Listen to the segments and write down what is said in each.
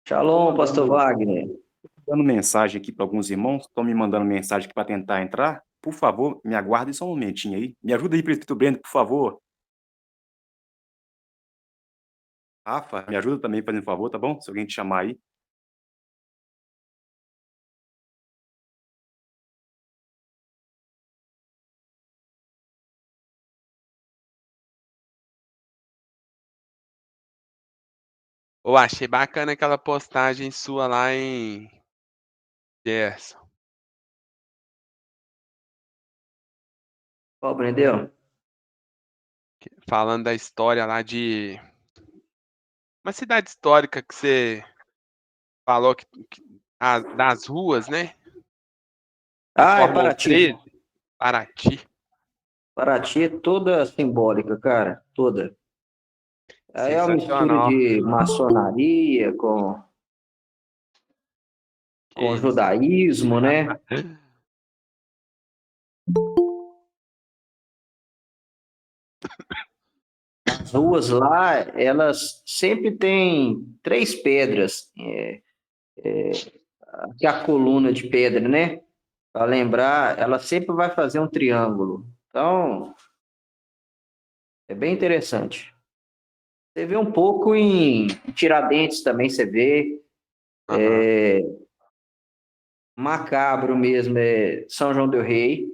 Shalom, pastor Wagner. Dando mensagem aqui para alguns irmãos, estão me mandando mensagem aqui para tentar entrar. Por favor, me aguardem só um momentinho aí. Me ajuda aí, presbítero Breno, por favor. Rafa, me ajuda também, fazendo favor, tá bom? Se alguém te chamar aí. Ô, achei bacana aquela postagem sua lá em Gerson. Qual aprendeu? Falando da história lá de uma cidade histórica que você falou das ruas, né? Que Ah, é formam Paraty. 13. Paraty. Paraty é toda simbólica, cara, toda. Aí é uma mistura Sensacional. de maçonaria Que com isso. judaísmo, né? As ruas lá, elas sempre têm três pedras, que é a coluna de pedra, né? Para lembrar, ela sempre vai fazer um triângulo. Então, é bem interessante. Você vê um pouco em Tiradentes também, você vê. Aham. Macabro mesmo é São João del Rei,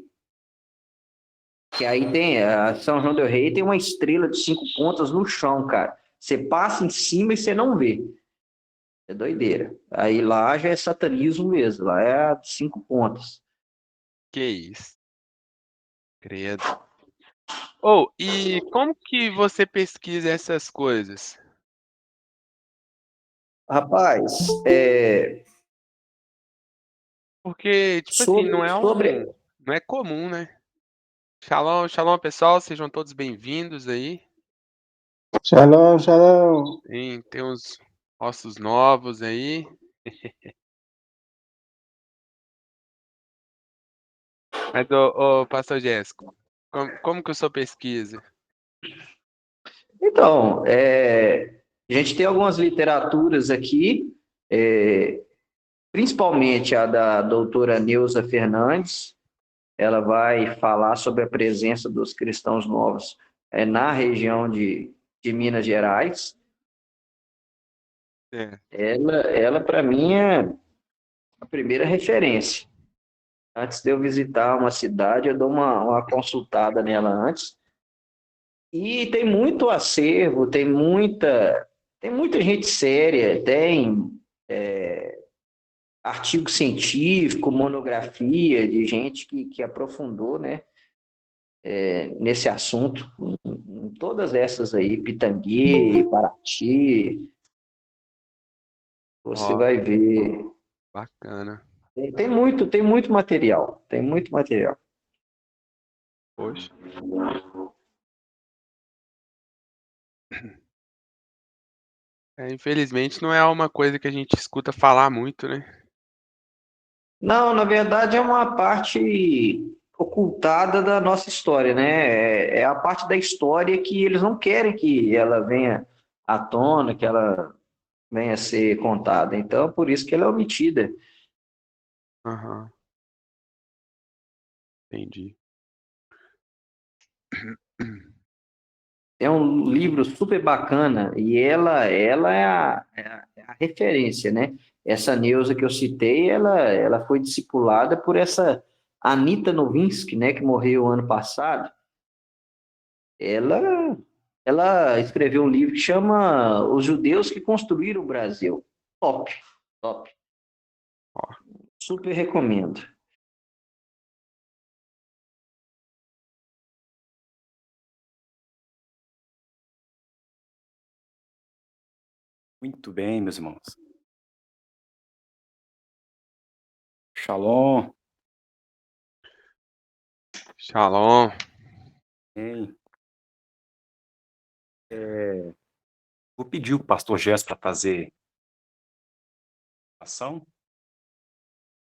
que aí tem, a São João del Rei tem uma estrela de 5 pontas no chão, cara. Você passa em cima e você não vê. É doideira. Aí lá já é satanismo mesmo, lá é a de 5 pontas. Que isso. Credo. Ou, e como que você pesquisa essas coisas? Rapaz, Porque, tipo assim, não é comum, né? Shalom, shalom, pessoal, sejam todos bem-vindos aí. Shalom, shalom. Tem uns ossos novos aí. Mas, pastor Jéssico, como que é a sua pesquisa? então, a gente tem algumas literaturas aqui, principalmente a da doutora Neuza Fernandes. Ela vai falar sobre a presença dos cristãos novos na região de Minas Gerais. É. Ela para mim, é a primeira referência. Antes de eu visitar uma cidade, eu dou uma consultada nela antes. E tem muito acervo, tem muita gente séria, tem artigo científico, monografia de gente que aprofundou, né, nesse assunto. Em todas essas aí, Pitangui, Paraty, você Ó, vai ver. bacana. Tem muito material, tem muito material. Poxa. Infelizmente não é uma coisa que a gente escuta falar muito, né? Não, na verdade é uma parte ocultada da nossa história, né? É a parte da história que eles não querem que ela venha à tona, que ela venha a ser contada. Então, por isso que ela é omitida. Aham, entendi. É um livro super bacana e ela é a referência, né? Essa Neuza que eu citei, ela foi discipulada por essa Anita Novinsky, né? Que morreu ano passado. Ela, ela escreveu um livro que chama Os Judeus que Construíram o Brasil. Top, top. Ó, Super recomendo. Muito bem, meus irmãos. Shalom. shalom. Bem. Vou pedir o pastor Gerson para fazer ação.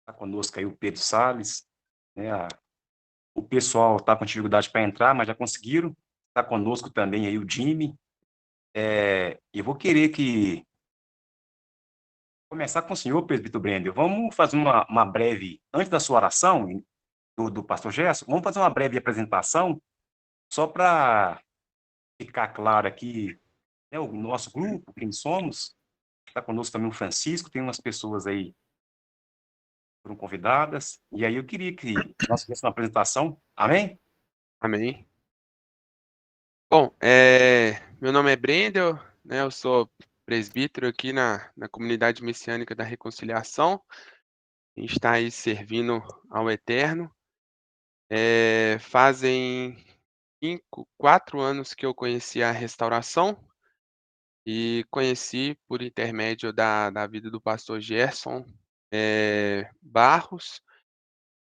Está conosco aí o Pedro Salles, né? O pessoal está com dificuldade para entrar, mas já conseguiram. Está conosco também aí o Jimmy. Eu vou querer começar com o senhor, presbítero Brender. Vamos fazer uma breve, antes da sua oração, do pastor Gerson, vamos fazer uma breve apresentação, só para ficar claro aqui, né, o nosso grupo, quem somos. Está conosco também o Francisco, tem umas pessoas aí que foram convidadas, e aí eu queria que nós fizéssemos uma apresentação. Amém? Amém. Bom, meu nome é Brendel, né? Eu sou presbítero aqui na Comunidade Messiânica da Reconciliação. A gente está aí servindo ao Eterno. Fazem 4 anos que eu conheci a restauração e conheci por intermédio da vida do pastor Gerson Barros.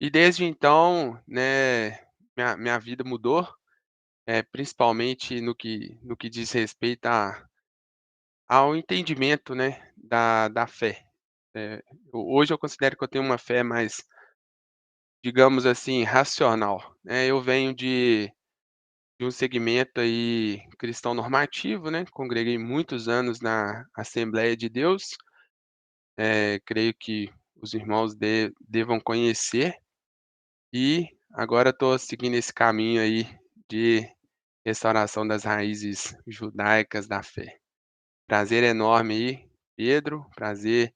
E desde então, né, minha vida mudou, principalmente no que diz respeito ao entendimento, né, da fé. Hoje eu considero que eu tenho uma fé mais, digamos assim, racional, né? Eu venho de um segmento aí cristão normativo, né? Congreguei muitos anos na Assembleia de Deus. Creio que os irmãos devam conhecer. E agora estou seguindo esse caminho aí de restauração das raízes judaicas da fé. Prazer enorme aí, Pedro. Prazer,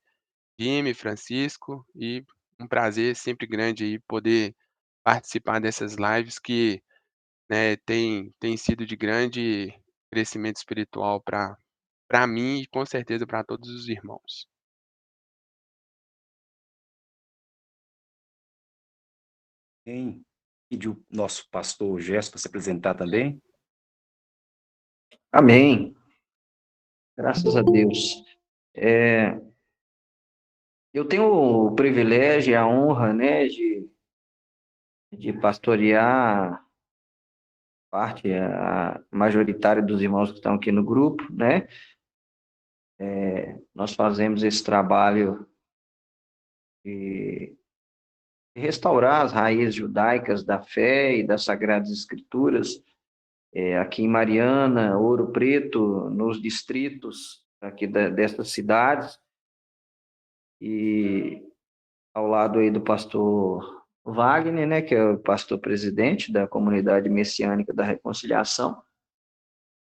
Jimmy, Francisco. E um prazer sempre grande aí poder participar dessas lives que, né, tem sido de grande crescimento espiritual para mim e com certeza para todos os irmãos. Tem pedir o nosso pastor Gerson para se apresentar também. Amém. Graças a Deus. Eu tenho o privilégio e a honra, né, de pastorear parte majoritária dos irmãos que estão aqui no grupo, né? Nós fazemos esse trabalho de restaurar as raízes judaicas da fé e das Sagradas Escrituras, aqui em Mariana, Ouro Preto, nos distritos aqui destas cidades, e ao lado aí do pastor Wagner, né, que é o pastor presidente da Comunidade Messiânica da Reconciliação,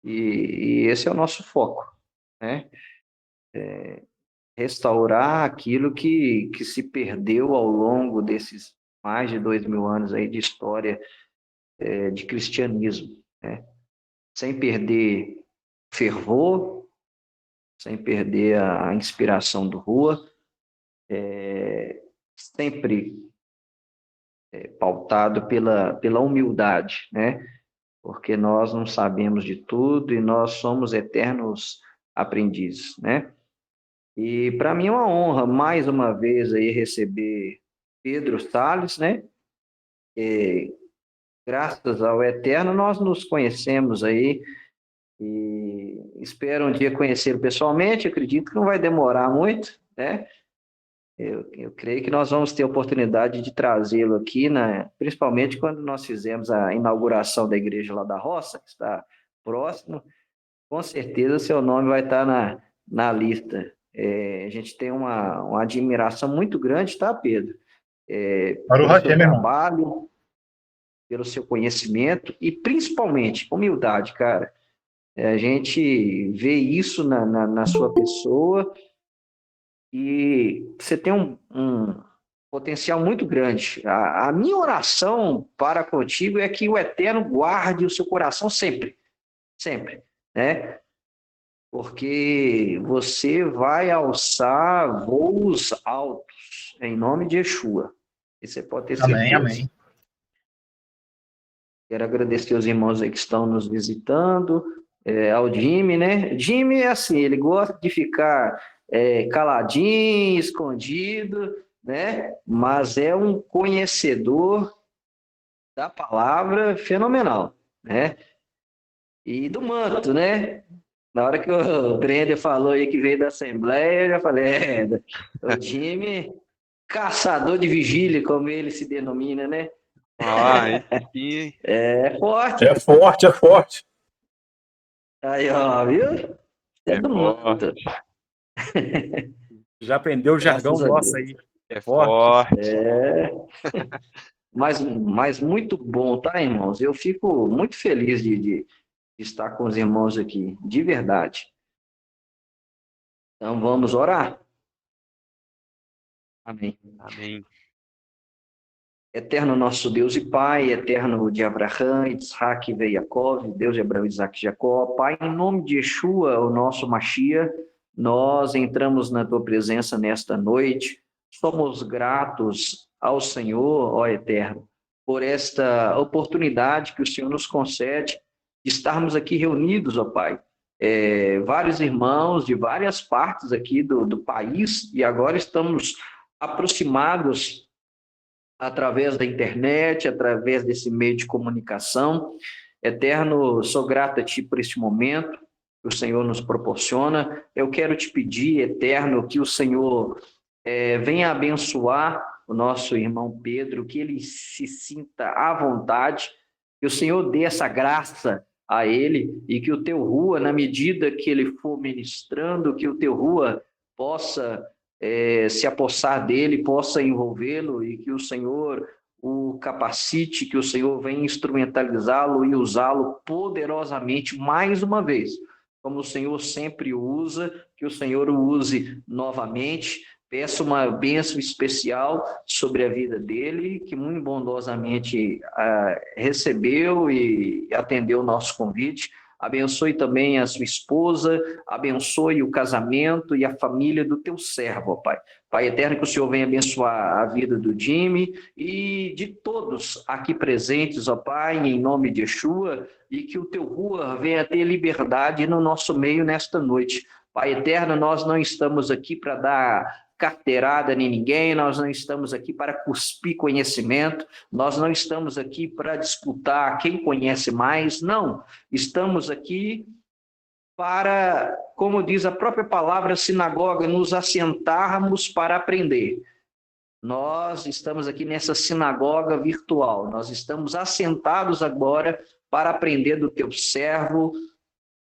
e esse é o nosso foco, né? Restaurar aquilo que se perdeu ao longo desses mais de 2000 anos aí de história de cristianismo, né? Sem perder fervor, sem perder a inspiração do Rua, sempre pautado pela humildade, né? Porque nós não sabemos de tudo e nós somos eternos aprendizes, né? E para mim é uma honra, mais uma vez, aí receber Pedro Salles, né? Graças ao Eterno, nós nos conhecemos aí e espero um dia conhecê-lo pessoalmente. Acredito que não vai demorar muito, né? Eu creio que nós vamos ter a oportunidade de trazê-lo aqui, né? Principalmente quando nós fizemos a inauguração da igreja lá da Roça, que está próximo. Com certeza seu nome vai estar na lista. A gente tem uma admiração muito grande, tá, Pedro? Pelo seu trabalho, pelo seu conhecimento e principalmente humildade, cara. A gente vê isso na sua pessoa e você tem um potencial muito grande. A minha oração para contigo é que o Eterno guarde o seu coração sempre, sempre, né? Porque você vai alçar voos altos, em nome de Yeshua. E você pode ter certeza. Amém, amém. Quero agradecer aos irmãos aí que estão nos visitando, ao Jimmy, né? Jimmy é assim, ele gosta de ficar caladinho, escondido, né? Mas é um conhecedor da palavra fenomenal, né? E do manto, né? Na hora que o Brender falou aí que veio da Assembleia, eu já falei, o Jimmy, caçador de vigília, como ele se denomina, né? Esse É forte. É forte, é forte. Aí, ó, viu? É do mato. Já aprendeu o jargão Graças a nosso Deus. aí. É Forte. forte. É, mas muito bom, tá, irmãos? Eu fico muito feliz de estar com os irmãos aqui, de verdade. Então vamos orar. Amém. Amém. Eterno nosso Deus e Pai, eterno de Abraão, Isaac e Jacó, Deus de Abraão, Isaac e Jacó, Pai, em nome de Yeshua, o nosso Mashiach, nós entramos na Tua presença nesta noite, somos gratos ao Senhor, ó Eterno, por esta oportunidade que o Senhor nos concede de estarmos aqui reunidos, ó Pai, vários irmãos de várias partes aqui do país, e agora estamos aproximados através da internet, através desse meio de comunicação. Eterno, sou grato a Ti por este momento que o Senhor nos proporciona. Eu quero te pedir, Eterno, que o Senhor venha abençoar o nosso irmão Pedro, que ele se sinta à vontade, que o Senhor dê essa graça a ele e que o Teu Rua, na medida que ele for ministrando, que o Teu Rua possa se apossar dele, possa envolvê-lo e que o Senhor o capacite, que o Senhor venha instrumentalizá-lo e usá-lo poderosamente mais uma vez, como o Senhor sempre o usa, que o Senhor o use novamente. Peço uma bênção especial sobre a vida dele, que muito bondosamente recebeu e atendeu o nosso convite. Abençoe também a sua esposa, abençoe o casamento e a família do teu servo, ó Pai. Pai eterno, que o Senhor venha abençoar a vida do Jimmy e de todos aqui presentes, ó Pai, em nome de Yeshua, e que o teu rua venha ter liberdade no nosso meio nesta noite. Pai eterno, nós não estamos aqui para dar carteirada em ninguém, nós não estamos aqui para cuspir conhecimento, nós não estamos aqui para disputar quem conhece mais, não. Estamos aqui para, como diz a própria palavra sinagoga, nos assentarmos para aprender. Nós estamos aqui nessa sinagoga virtual, nós estamos assentados agora para aprender do teu servo,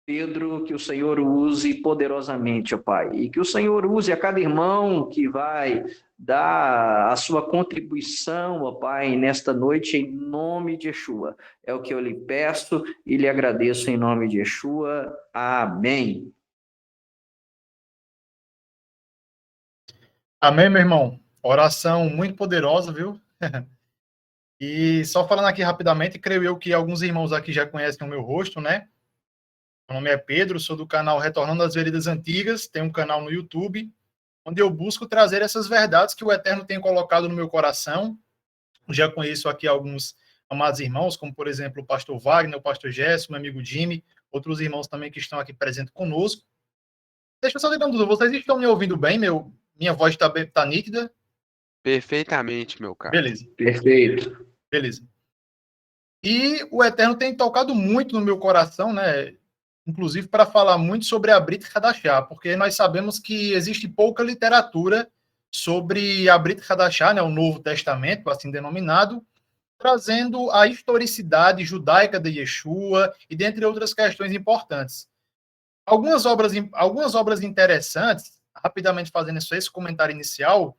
Pedro, que o Senhor o use poderosamente, ó Pai, e que o Senhor use a cada irmão que vai dar a sua contribuição, ó Pai, nesta noite, em nome de Yeshua. É o que eu lhe peço e lhe agradeço em nome de Yeshua. Amém. Amém, meu irmão. Oração muito poderosa, viu? E só falando aqui rapidamente, creio eu que alguns irmãos aqui já conhecem o meu rosto, né? Meu nome é Pedro, sou do canal Retornando às Veredas Antigas, tenho um canal no YouTube, onde eu busco trazer essas verdades que o Eterno tem colocado no meu coração. Já conheço aqui alguns amados irmãos, como, por exemplo, o pastor Wagner, o pastor Gerson, meu amigo Jimmy, outros irmãos também que estão aqui presentes conosco. Deixa eu só ter uma dúvida, vocês estão me ouvindo bem? Minha voz está nítida? Perfeitamente, meu caro. Beleza. Perfeito. Beleza. E o Eterno tem tocado muito no meu coração, né? Inclusive para falar muito sobre a Brit Hadashah, porque nós sabemos que existe pouca literatura sobre a Brit Hadashah, né, o Novo Testamento, assim denominado, trazendo a historicidade judaica de Yeshua e dentre outras questões importantes. Algumas obras interessantes, rapidamente fazendo esse comentário inicial,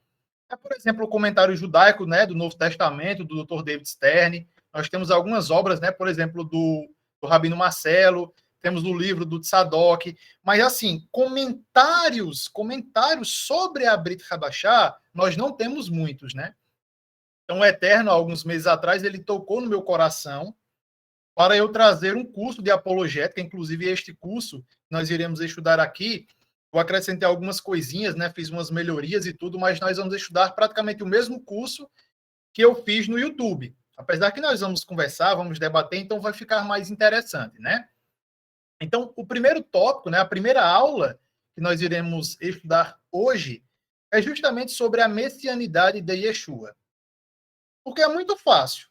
é, por exemplo, o comentário judaico, né, do Novo Testamento, do Dr. David Stern. Nós temos algumas obras, né, por exemplo, do Rabino Marcelo, temos o livro do Tzadok, mas, assim, comentários sobre a Brit Hadashah, nós não temos muitos, né? Então, o Eterno, alguns meses atrás, ele tocou no meu coração para eu trazer um curso de apologética, inclusive este curso nós iremos estudar aqui. Eu acrescentei algumas coisinhas, né? Fiz umas melhorias e tudo, mas nós vamos estudar praticamente o mesmo curso que eu fiz no YouTube. Apesar que nós vamos conversar, vamos debater, então vai ficar mais interessante, né? Então, o primeiro tópico, né, a primeira aula que nós iremos estudar hoje é justamente sobre a messianidade de Yeshua. Porque é muito fácil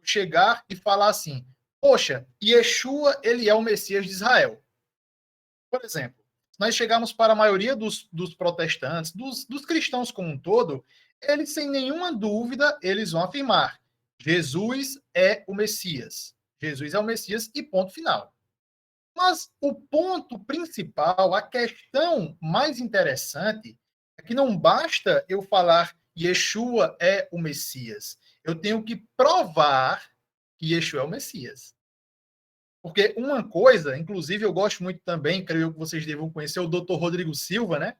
chegar e falar assim, poxa, Yeshua, ele é o Messias de Israel. Por exemplo, se nós chegarmos para a maioria dos protestantes, dos cristãos como um todo, eles, sem nenhuma dúvida, eles vão afirmar, Jesus é o Messias. Jesus é o Messias e ponto final. Mas o ponto principal, a questão mais interessante, é que não basta eu falar Yeshua é o Messias. Eu tenho que provar que Yeshua é o Messias. Porque uma coisa, inclusive eu gosto muito também, creio que vocês devam conhecer o Dr. Rodrigo Silva, né?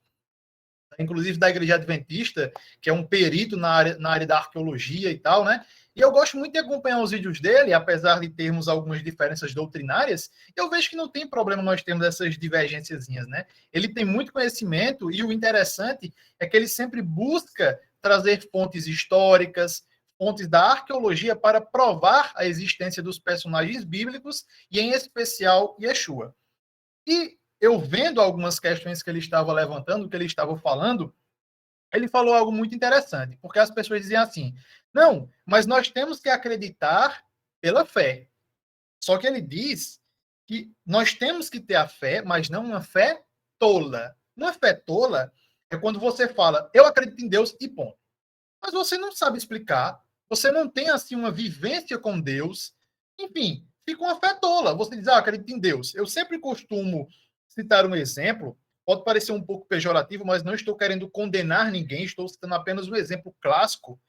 Inclusive da Igreja Adventista, que é um perito na área da arqueologia e tal, né? E eu gosto muito de acompanhar os vídeos dele, apesar de termos algumas diferenças doutrinárias, eu vejo que não tem problema nós termos essas divergênciazinhas, né? Ele tem muito conhecimento e o interessante é que ele sempre busca trazer fontes históricas, fontes da arqueologia para provar a existência dos personagens bíblicos e, em especial, Yeshua. E eu vendo algumas questões que ele estava levantando, que ele estava falando, ele falou algo muito interessante, porque as pessoas diziam assim, não, mas nós temos que acreditar pela fé. Só que ele diz que nós temos que ter a fé, mas não uma fé tola. Uma fé tola é quando você fala, eu acredito em Deus e ponto. Mas você não sabe explicar, você não tem assim uma vivência com Deus, enfim, fica uma fé tola. Você diz, acredito em Deus. Eu sempre costumo citar um exemplo, pode parecer um pouco pejorativo, mas não estou querendo condenar ninguém, estou citando apenas um exemplo clássico,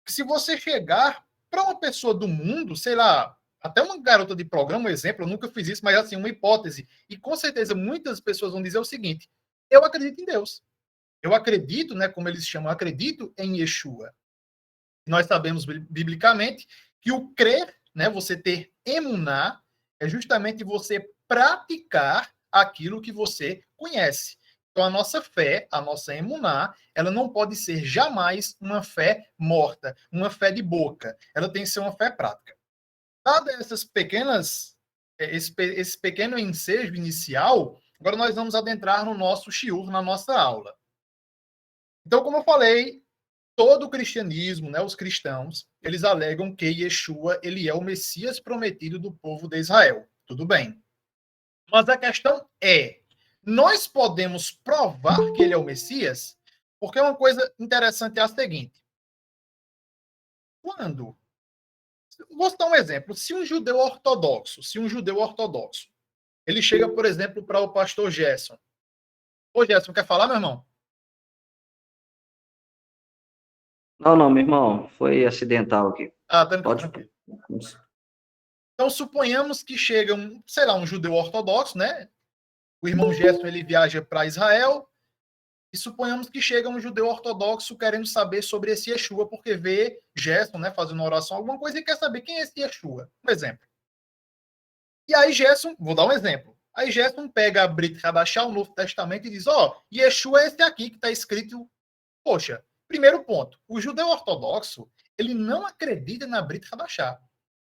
que se você chegar para uma pessoa do mundo, sei lá, até uma garota de programa, um exemplo, eu nunca fiz isso, mas assim, uma hipótese, e com certeza muitas pessoas vão dizer o seguinte, eu acredito em Deus. Eu acredito, né, como eles chamam, acredito em Yeshua. Nós sabemos biblicamente que o crer, né, você ter emuná, é justamente você praticar aquilo que você conhece. Então, a nossa fé, a nossa emuná, ela não pode ser jamais uma fé morta, uma fé de boca. Ela tem que ser uma fé prática. Dado essas pequenas, esse pequeno ensejo inicial, agora nós vamos adentrar no nosso shiur, na nossa aula. Então, como eu falei, todo o cristianismo, né, os cristãos, eles alegam que Yeshua ele é o Messias prometido do povo de Israel. Tudo bem. Mas a questão é, nós podemos provar que ele é o Messias? Porque uma coisa interessante é a seguinte. Quando... Vou citar um exemplo. Se um judeu ortodoxo, ele chega, por exemplo, para o pastor Gerson. Ô, Gerson, quer falar, meu irmão? Não, meu irmão, foi acidental aqui. Tranquilo. Então, suponhamos que chega sei lá, um judeu ortodoxo, né? O irmão Gerson, ele viaja para Israel, e suponhamos que chega um judeu ortodoxo querendo saber sobre esse Yeshua, porque vê Gerson, né, fazendo uma oração, alguma coisa, e quer saber quem é esse Yeshua. Um exemplo. E aí Gerson, vou dar um exemplo. Aí Gerson pega a Brit Hadashah, o Novo Testamento, e diz, Yeshua é esse aqui que está escrito. Poxa, primeiro ponto, o judeu ortodoxo, ele não acredita na Brit Hadashah.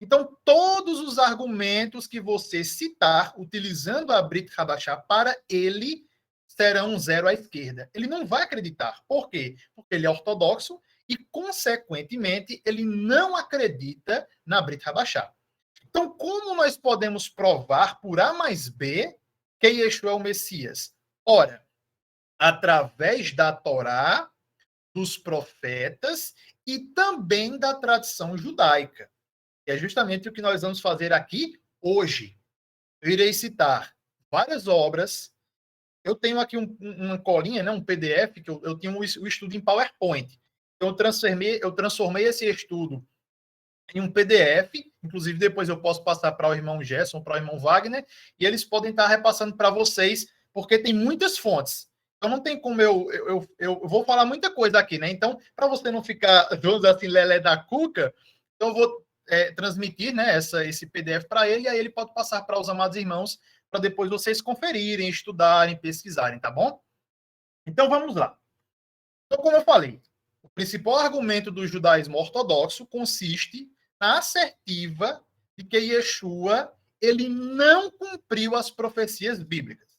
Então, todos os argumentos que você citar utilizando a Brit Hadashah para ele serão um zero à esquerda. Ele não vai acreditar. Por quê? Porque ele é ortodoxo e, consequentemente, ele não acredita na Brit Hadashah. Então, como nós podemos provar por A mais B que Yeshua é o Messias? Ora, através da Torá, dos profetas e também da tradição judaica. É justamente o que nós vamos fazer aqui hoje. Eu irei citar várias obras. Eu tenho aqui uma colinha, né, um PDF, que eu tinha o estudo em PowerPoint. Então, eu transformei esse estudo em um PDF. Inclusive, depois eu posso passar para o irmão Gerson, para o irmão Wagner, e eles podem estar repassando para vocês, porque tem muitas fontes. Então, não tem como eu vou falar muita coisa aqui, né? Então, para você não ficar, vamos dizer assim, lelé da cuca, então eu vou transmitir, né, esse PDF para ele, e aí ele pode passar para os amados irmãos, para depois vocês conferirem, estudarem, pesquisarem, tá bom? Então, vamos lá. Então, como eu falei, o principal argumento do judaísmo ortodoxo consiste na assertiva de que Yeshua ele não cumpriu as profecias bíblicas.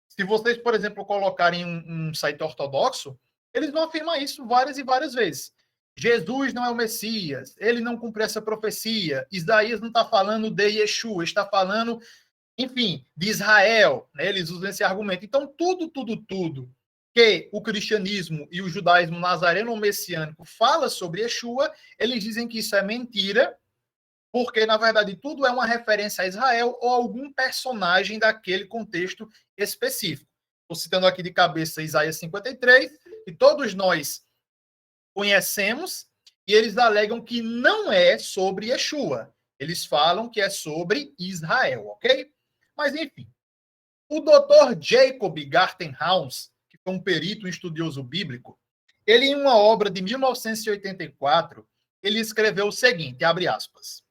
Se vocês, por exemplo, colocarem um site ortodoxo, eles vão afirmar isso várias e várias vezes. Jesus não é o Messias, ele não cumpriu essa profecia, Isaías não está falando de Yeshua, está falando, enfim, de Israel, né? Eles usam esse argumento. Então, tudo que o cristianismo e o judaísmo nazareno ou messiânico fala sobre Yeshua, eles dizem que isso é mentira, porque, na verdade, tudo é uma referência a Israel ou algum personagem daquele contexto específico. Estou citando aqui de cabeça Isaías 53, que todos nós conhecemos, e eles alegam que não é sobre Yeshua. Eles falam que é sobre Israel, ok? Mas, enfim. O Dr. Jacob Gartenhaus, que foi um perito, um estudioso bíblico, ele, em uma obra de 1984, ele escreveu o seguinte, abre aspas.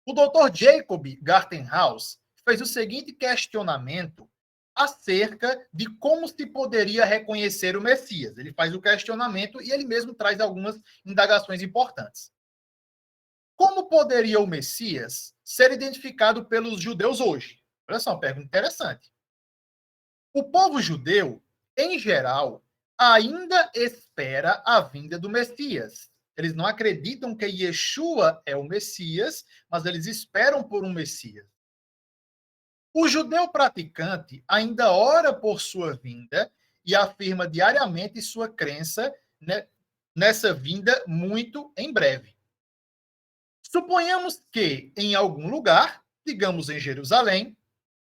O Dr. Jacob Gartenhaus fez o seguinte questionamento acerca de como se poderia reconhecer o Messias. Ele faz o questionamento e ele mesmo traz algumas indagações importantes. Como poderia o Messias ser identificado pelos judeus hoje? Olha só, uma pergunta interessante. O povo judeu, em geral, ainda espera a vinda do Messias. Eles não acreditam que Yeshua é o Messias, mas eles esperam por um Messias. O judeu praticante ainda ora por sua vinda e afirma diariamente sua crença nessa vinda muito em breve. Suponhamos que, em algum lugar, digamos em Jerusalém,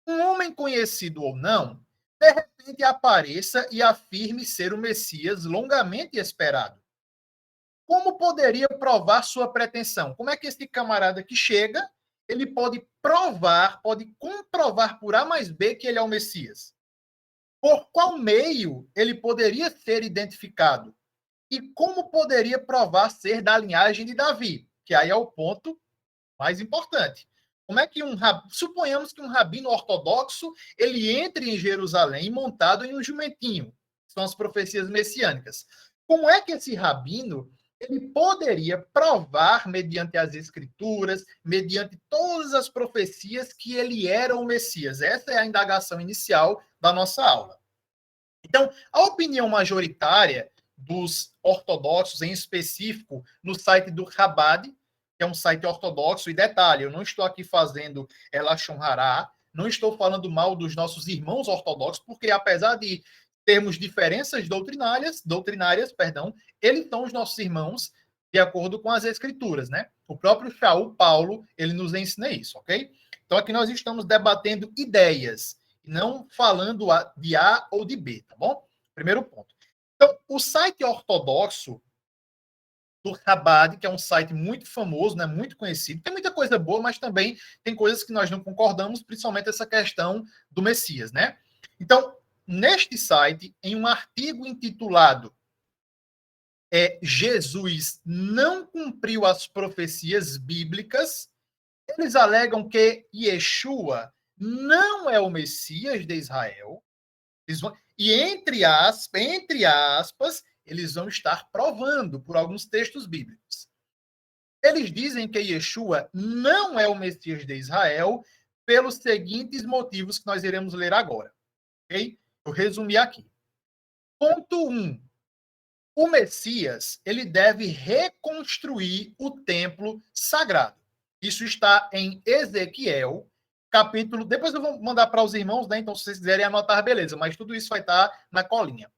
um homem conhecido ou não, de repente apareça e afirme ser o Messias longamente esperado. Como poderia provar sua pretensão? Como é que esse camarada que chega, ele pode provar, pode comprovar por A mais B que ele é o Messias? Por qual meio ele poderia ser identificado? E como poderia provar ser da linhagem de Davi? Que aí é o ponto mais importante. Como é que suponhamos que um rabino ortodoxo ele entre em Jerusalém montado em um jumentinho, são as profecias messiânicas. Como é que esse rabino ele poderia provar mediante as escrituras, mediante todas as profecias que ele era o Messias? Essa é a indagação inicial da nossa aula. Então, a opinião majoritária dos ortodoxos, em específico, no site do Chabad, que é um site ortodoxo, e detalhe, eu não estou aqui fazendo Lashon Hará, não estou falando mal dos nossos irmãos ortodoxos, porque apesar de termos diferenças doutrinárias, eles são os nossos irmãos de acordo com as escrituras, né? O próprio Shaul Paulo, ele nos ensina isso, ok? Então aqui nós estamos debatendo ideias, não falando de A ou de B, tá bom? Primeiro ponto. Então, o site ortodoxo do Chabad, que é um site muito famoso, né, muito conhecido. Tem muita coisa boa, mas também tem coisas que nós não concordamos, principalmente essa questão do Messias, né? Então, neste site, em um artigo intitulado Jesus não cumpriu as profecias bíblicas, eles alegam que Yeshua não é o Messias de Israel, e entre aspas, eles vão estar provando por alguns textos bíblicos. Eles dizem que Yeshua não é o Messias de Israel pelos seguintes motivos que nós iremos ler agora. Ok? Eu resumi aqui. Ponto 1. O Messias, ele deve reconstruir o templo sagrado. Isso está em Ezequiel, capítulo... Depois eu vou mandar para os irmãos, né? Então, se vocês quiserem anotar, beleza. Mas tudo isso vai estar na colinha.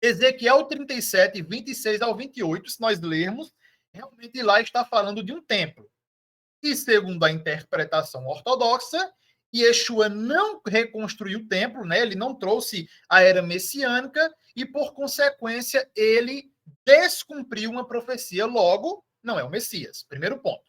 Ezequiel 37, 26 ao 28, se nós lermos, realmente lá está falando de um templo. E segundo a interpretação ortodoxa, Yeshua não reconstruiu o templo, né? Ele não trouxe a era messiânica e, por consequência, ele descumpriu uma profecia, logo, não é o Messias. Primeiro ponto.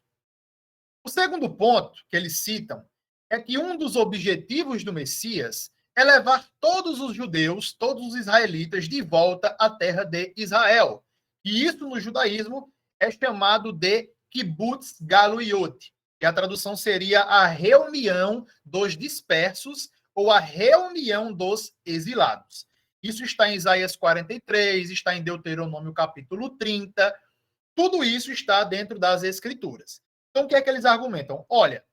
O segundo ponto que eles citam é que um dos objetivos do Messias é levar todos os judeus, todos os israelitas, de volta à terra de Israel. E isso, no judaísmo, é chamado de Kibbutz Galuyot, que a tradução seria a reunião dos dispersos ou a reunião dos exilados. Isso está em Isaías 43, está em Deuteronômio capítulo 30, tudo isso está dentro das Escrituras. Então, o que é que eles argumentam? Olha,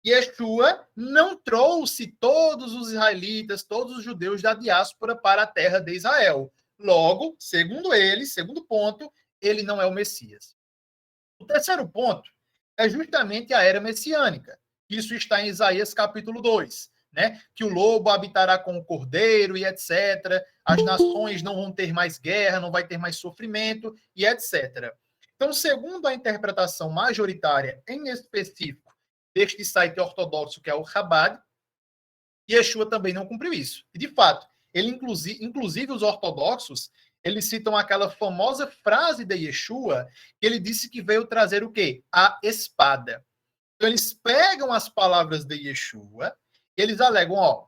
Yeshua não trouxe todos os israelitas, todos os judeus da diáspora para a terra de Israel. Logo, segundo eles, segundo ponto, ele não é o Messias. O terceiro ponto é justamente a era messiânica. Isso está em Isaías capítulo 2, né? Que o lobo habitará com o cordeiro e etc. As nações não vão ter mais guerra, não vai ter mais sofrimento e etc. Então, segundo a interpretação majoritária, em específico, deste site ortodoxo, que é o Chabad, Yeshua também não cumpriu isso. E, de fato, ele inclusive os ortodoxos, eles citam aquela famosa frase de Yeshua, que ele disse que veio trazer o quê? A espada. Então, eles pegam as palavras de Yeshua, e eles alegam, ó,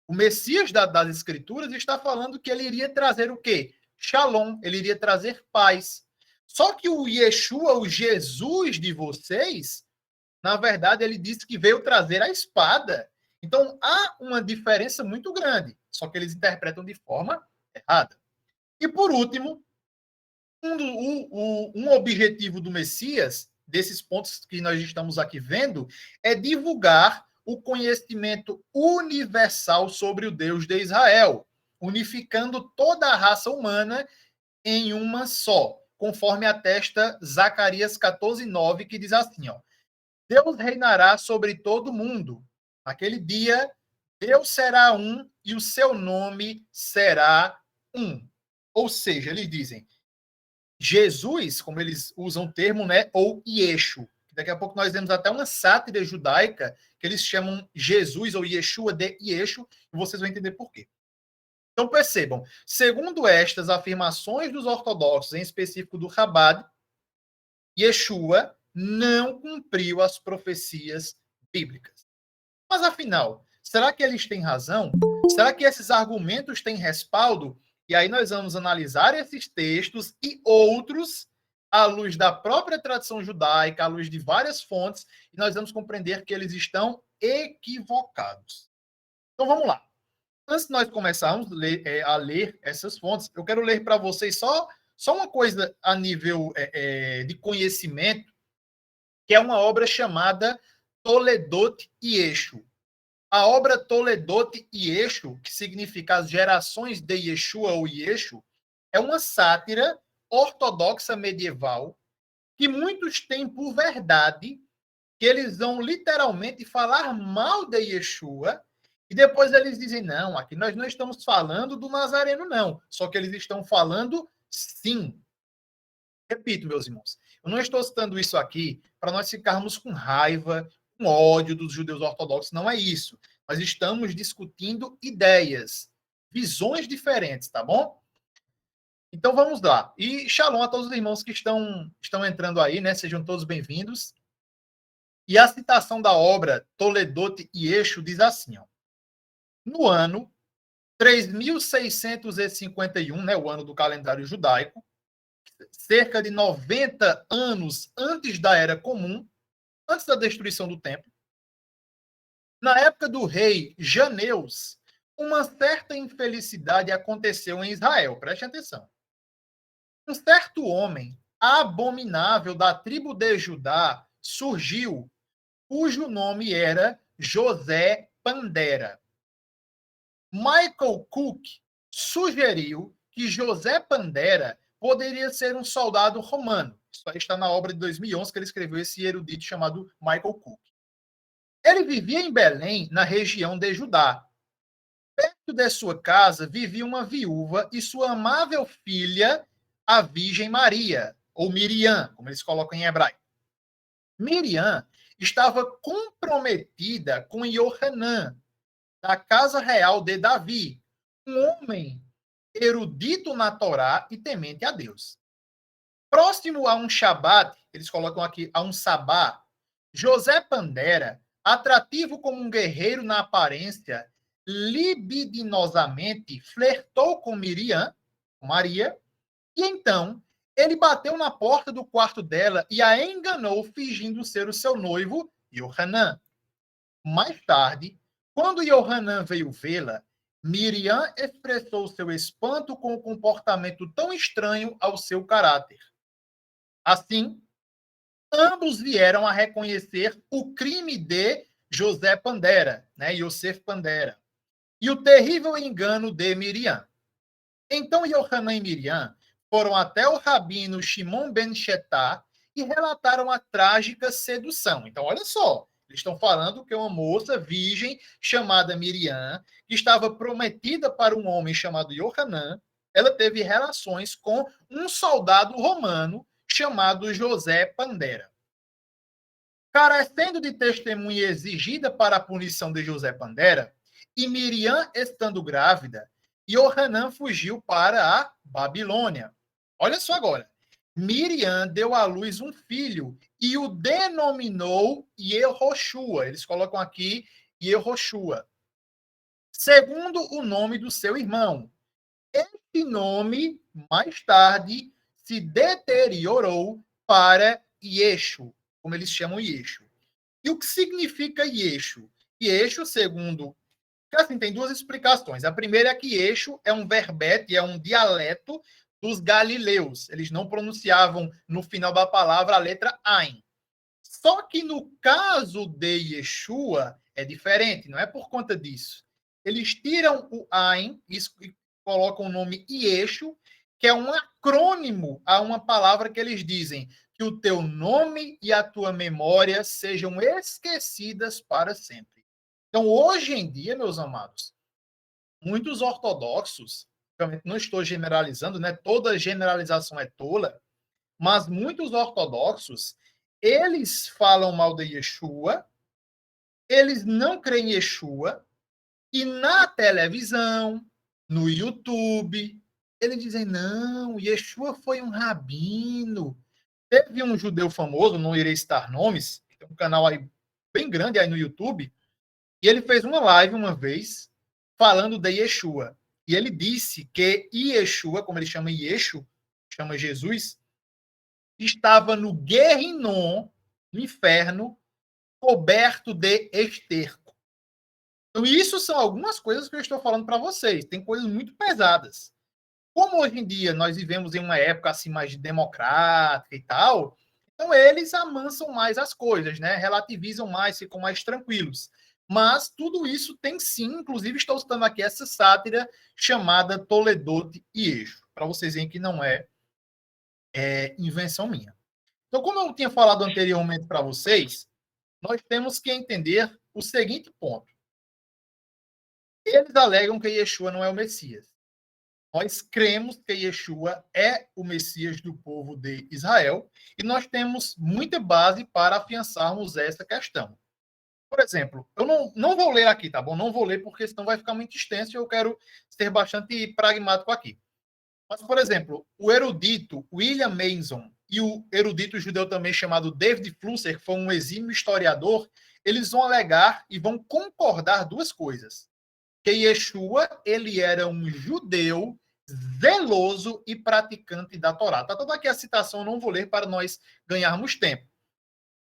o Messias das Escrituras está falando que ele iria trazer o quê? Shalom, ele iria trazer paz. Só que o Yeshua, o Jesus de vocês, na verdade, ele disse que veio trazer a espada. Então, há uma diferença muito grande, só que eles interpretam de forma errada. E, por último, um objetivo do Messias, desses pontos que nós estamos aqui vendo, é divulgar o conhecimento universal sobre o Deus de Israel, unificando toda a raça humana em uma só, conforme atesta Zacarias 14:9, que diz assim, ó: Deus reinará sobre todo o mundo. Naquele dia, Deus será um e o seu nome será um. Ou seja, eles dizem Jesus, como eles usam o termo, né, ou Yeshu. Daqui a pouco nós vemos até uma sátira judaica que eles chamam Jesus ou Yeshua de Yeshu, e vocês vão entender por quê. Então percebam, segundo estas afirmações dos ortodoxos, em específico do Chabad, Yeshua não cumpriu as profecias bíblicas. Mas afinal, será que eles têm razão? Será que esses argumentos têm respaldo? E aí nós vamos analisar esses textos e outros à luz da própria tradição judaica, à luz de várias fontes, e nós vamos compreender que eles estão equivocados. Então vamos lá. Antes de nós começarmos a ler essas fontes, eu quero ler para vocês só uma coisa a nível de conhecimento, que é uma obra chamada Toledot Yeshu. A obra Toledot Yeshu, que significa as gerações de Yeshua ou Yeshu, é uma sátira ortodoxa medieval que muitos têm por verdade que eles vão literalmente falar mal de Yeshua e depois eles dizem, não, aqui nós não estamos falando do Nazareno, não. Só que eles estão falando sim. Repito, meus irmãos, eu não estou citando isso aqui para nós ficarmos com raiva, com ódio dos judeus ortodoxos, não é isso. Nós estamos discutindo ideias, visões diferentes, tá bom? Então vamos lá. E shalom a todos os irmãos que estão entrando aí, né? Sejam todos bem-vindos. E a citação da obra Toledot Yeshu diz assim, ó: no ano 3651, né, o ano do calendário judaico, cerca de 90 anos antes da Era Comum, antes da destruição do templo, na época do rei Janeus, uma certa infelicidade aconteceu em Israel. Preste atenção. Um certo homem abominável da tribo de Judá surgiu, cujo nome era José Pandera. Michael Cook sugeriu que José Pandera poderia ser um soldado romano. Isso aí está na obra de 2011 que ele escreveu, esse erudito chamado Michael Cook. Ele vivia em Belém, na região de Judá. Perto de sua casa vivia uma viúva e sua amável filha, a Virgem Maria, ou Miriam, como eles colocam em hebraico. Miriam estava comprometida com Yohanan, da casa real de Davi, um homem erudito na Torá e temente a Deus. Próximo a um Shabat, eles colocam aqui a um Sabá, José Pandera, atrativo como um guerreiro na aparência, libidinosamente flertou com Miriam, com Maria, e então ele bateu na porta do quarto dela e a enganou, fingindo ser o seu noivo, Yohanan. Mais tarde, quando Yohanan veio vê-la, Miriam expressou seu espanto com o comportamento tão estranho ao seu caráter. Assim, ambos vieram a reconhecer o crime de José Pandera, né, Yosef Pandera, e o terrível engano de Miriam. Então, Yohanan e Miriam foram até o rabino Shimon ben Shetá e relataram a trágica sedução. Então, olha só, eles estão falando que uma moça virgem chamada Miriam, que estava prometida para um homem chamado Yohanan, ela teve relações com um soldado romano chamado José Pandera. Carecendo de testemunha exigida para a punição de José Pandera, e Miriam estando grávida, Yohanan fugiu para a Babilônia. Olha só agora. Miriam deu à luz um filho e o denominou Yehoshua. Eles colocam aqui Yehoshua, segundo o nome do seu irmão. Este nome, mais tarde, se deteriorou para Yeshu, como eles chamam Yeshu. E o que significa Yeshu? Yeshu, segundo... Assim, tem duas explicações. A primeira é que Yeshu é um verbete, é um dialeto dos galileus. Eles não pronunciavam no final da palavra a letra Ain. Só que no caso de Yeshua é diferente, não é por conta disso. Eles tiram o Ain e colocam o nome Yeshu, que é um acrônimo a uma palavra que eles dizem: que o teu nome e a tua memória sejam esquecidas para sempre. Então, hoje em dia, meus amados, muitos ortodoxos, não estou generalizando, né? Toda generalização é tola, mas muitos ortodoxos, eles falam mal de Yeshua, eles não creem em Yeshua, e na televisão, no YouTube, eles dizem, não, Yeshua foi um rabino. Teve um judeu famoso, não irei citar nomes, tem um canal aí bem grande aí no YouTube, e ele fez uma live uma vez falando de Yeshua. E ele disse que Yeshua, como ele chama Yeshu, chama Jesus, estava no Guerrinom, no inferno, coberto de esterco. Então, isso são algumas coisas que eu estou falando para vocês. Tem coisas muito pesadas. Como hoje em dia nós vivemos em uma época assim mais democrática e tal, então eles amansam mais as coisas, né? Relativizam mais, ficam mais tranquilos. Mas tudo isso tem sim, inclusive estou citando aqui essa sátira chamada Toledote e Eixo, para vocês verem que não é invenção minha. Então, como eu tinha falado anteriormente para vocês, nós temos que entender o seguinte ponto. Eles alegam que Yeshua não é o Messias. Nós cremos que Yeshua é o Messias do povo de Israel e nós temos muita base para afiançarmos essa questão. Por exemplo, eu não vou ler aqui, tá bom? Não vou ler porque senão vai ficar muito extenso e eu quero ser bastante pragmático aqui. Mas, por exemplo, o erudito William Mason e o erudito judeu também chamado David Flusser, que foi um exímio historiador, eles vão alegar e vão concordar duas coisas. Que Yeshua, ele era um judeu zeloso e praticante da Torá. Está toda aqui a citação, eu não vou ler para nós ganharmos tempo.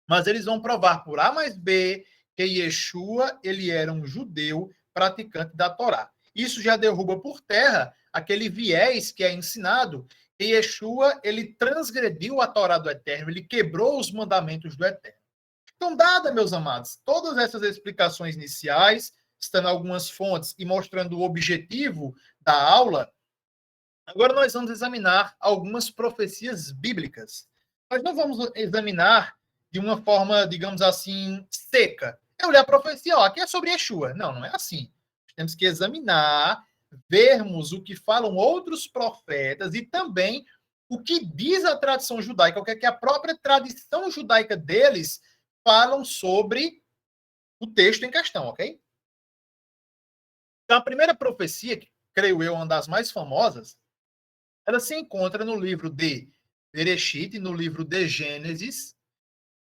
Mas eles vão provar por A mais B que Yeshua, ele era um judeu praticante da Torá. Isso já derruba por terra aquele viés que é ensinado que Yeshua, ele transgrediu a Torá do Eterno, ele quebrou os mandamentos do Eterno. Então, dada, meus amados, todas essas explicações iniciais, estando algumas fontes e mostrando o objetivo da aula, agora nós vamos examinar algumas profecias bíblicas. Nós não vamos examinar de uma forma, digamos assim, seca. É olhar a profecia, ó, aqui é sobre Yeshua. Não, não é assim. Temos que examinar, vermos o que falam outros profetas e também o que diz a tradição judaica, o que é que a própria tradição judaica deles falam sobre o texto em questão, ok? Então, a primeira profecia, que creio eu uma das mais famosas, ela se encontra no livro de Bereshit, no livro de Gênesis,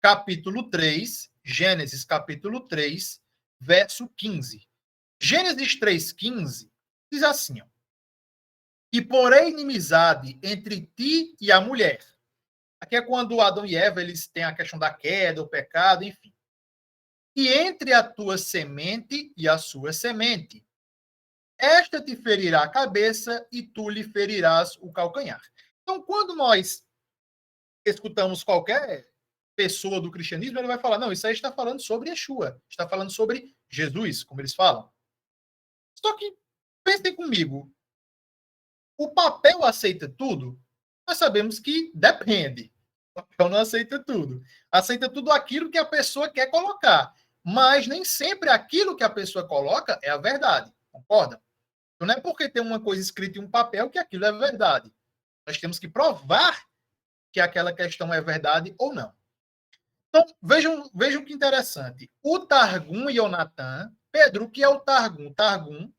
capítulo 3, Gênesis capítulo 3, verso 15. Gênesis 3,15 diz assim, ó, e porém inimizade entre ti e a mulher. Aqui é quando Adão e Eva, eles têm a questão da queda, o pecado, enfim. E entre a tua semente e a sua semente. Esta te ferirá a cabeça e tu lhe ferirás o calcanhar. Então, quando nós escutamos qualquer pessoa do cristianismo, ele vai falar, não, isso aí está falando sobre Yeshua, está falando sobre Jesus, como eles falam. Só que, pensem comigo, o papel aceita tudo? Nós sabemos que depende. O papel não aceita tudo. Aceita tudo aquilo que a pessoa quer colocar. Mas nem sempre aquilo que a pessoa coloca é a verdade. Concorda? Então, não é porque tem uma coisa escrita em um papel que aquilo é verdade. Nós temos que provar que aquela questão é verdade ou não. Então, vejam que interessante. O Targum e Yonatan, Pedro, o que é o Targum? O Targum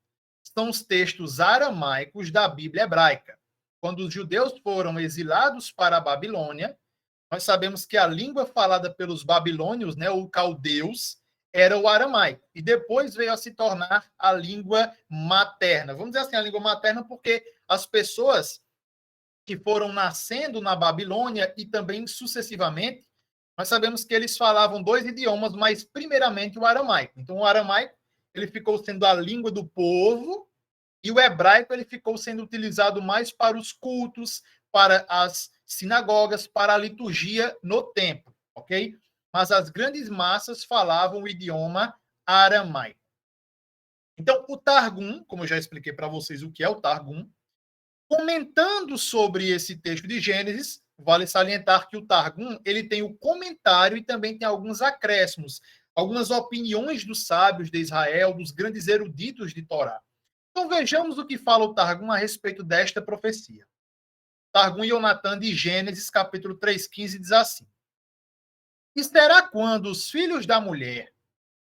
são os textos aramaicos da Bíblia hebraica. Quando os judeus foram exilados para a Babilônia, nós sabemos que a língua falada pelos babilônios, né, ou caldeus, era o aramaico. E depois veio a se tornar a língua materna. Vamos dizer assim, a língua materna porque as pessoas que foram nascendo na Babilônia e também sucessivamente, nós sabemos que eles falavam 2 idiomas, mas primeiramente o aramaico. Então, o aramaico ele ficou sendo a língua do povo e o hebraico ele ficou sendo utilizado mais para os cultos, para as sinagogas, para a liturgia no templo, ok? Mas as grandes massas falavam o idioma aramaico. Então, o Targum, como eu já expliquei para vocês o que é o Targum, comentando sobre esse texto de Gênesis, vale salientar que o Targum ele tem o comentário e também tem alguns acréscimos, algumas opiniões dos sábios de Israel, dos grandes eruditos de Torá. Então vejamos o que fala o Targum a respeito desta profecia. Targum e Yonatan de Gênesis, capítulo 3,15, diz assim: E será quando os filhos da mulher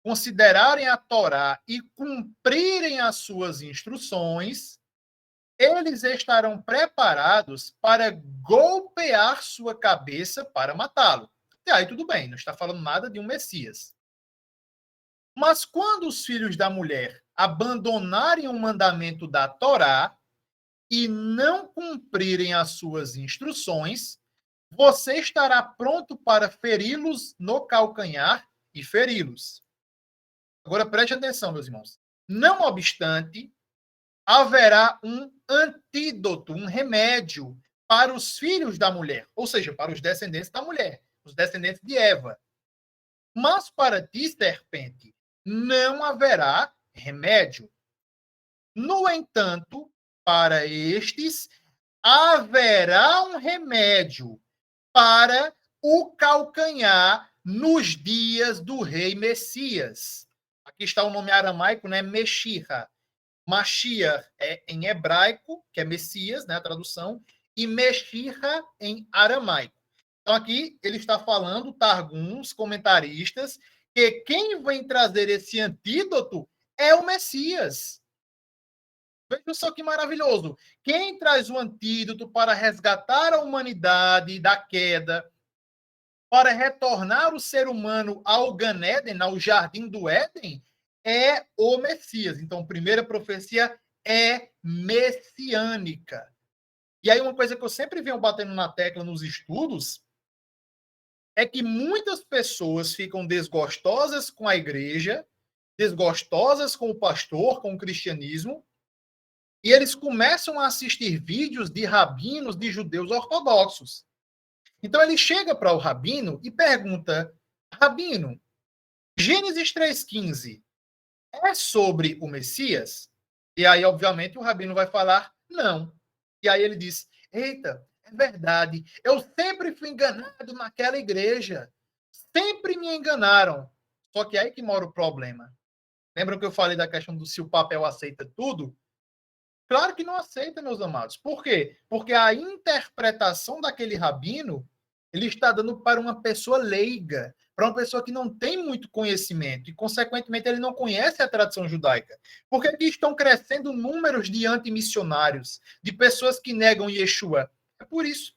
considerarem a Torá e cumprirem as suas instruções, eles estarão preparados para golpear sua cabeça para matá-lo. E aí tudo bem, não está falando nada de um Messias. Mas quando os filhos da mulher abandonarem o mandamento da Torá e não cumprirem as suas instruções, você estará pronto para feri-los no calcanhar e feri-los. Agora preste atenção, meus irmãos. Não obstante, haverá um antídoto, um remédio para os filhos da mulher, ou seja, para os descendentes da mulher, os descendentes de Eva. Mas para ti, serpente, não haverá remédio. No entanto, para estes haverá um remédio para o calcanhar nos dias do rei Messias. Aqui está o nome aramaico, né? Meshirra. Mashiach é em hebraico, que é Messias, né, a tradução, e Meshirra em aramaico. Então aqui ele está falando, Targums, comentaristas, que quem vem trazer esse antídoto é o Messias. Veja só que maravilhoso. Quem traz o antídoto para resgatar a humanidade da queda, para retornar o ser humano ao Gan Eden, ao Jardim do Éden, é o Messias. Então, a primeira profecia é messiânica. E aí, uma coisa que eu sempre venho batendo na tecla nos estudos é que muitas pessoas ficam desgostosas com a igreja, desgostosas com o pastor, com o cristianismo, e eles começam a assistir vídeos de rabinos de judeus ortodoxos. Então, ele chega para o rabino e pergunta: Rabino, Gênesis 3,15 é sobre o Messias? E aí, obviamente, o rabino vai falar não. E aí ele diz: eita, é verdade, eu sempre fui enganado naquela igreja. Sempre me enganaram. Só que aí que mora o problema. Lembram que eu falei da questão do se o papel aceita tudo? Claro que não aceita, meus amados. Por quê? Porque a interpretação daquele rabino ele está dando para uma pessoa leiga, para uma pessoa que não tem muito conhecimento e, consequentemente, ele não conhece a tradição judaica. Por que estão crescendo números de antimissionários, de pessoas que negam Yeshua? É por isso.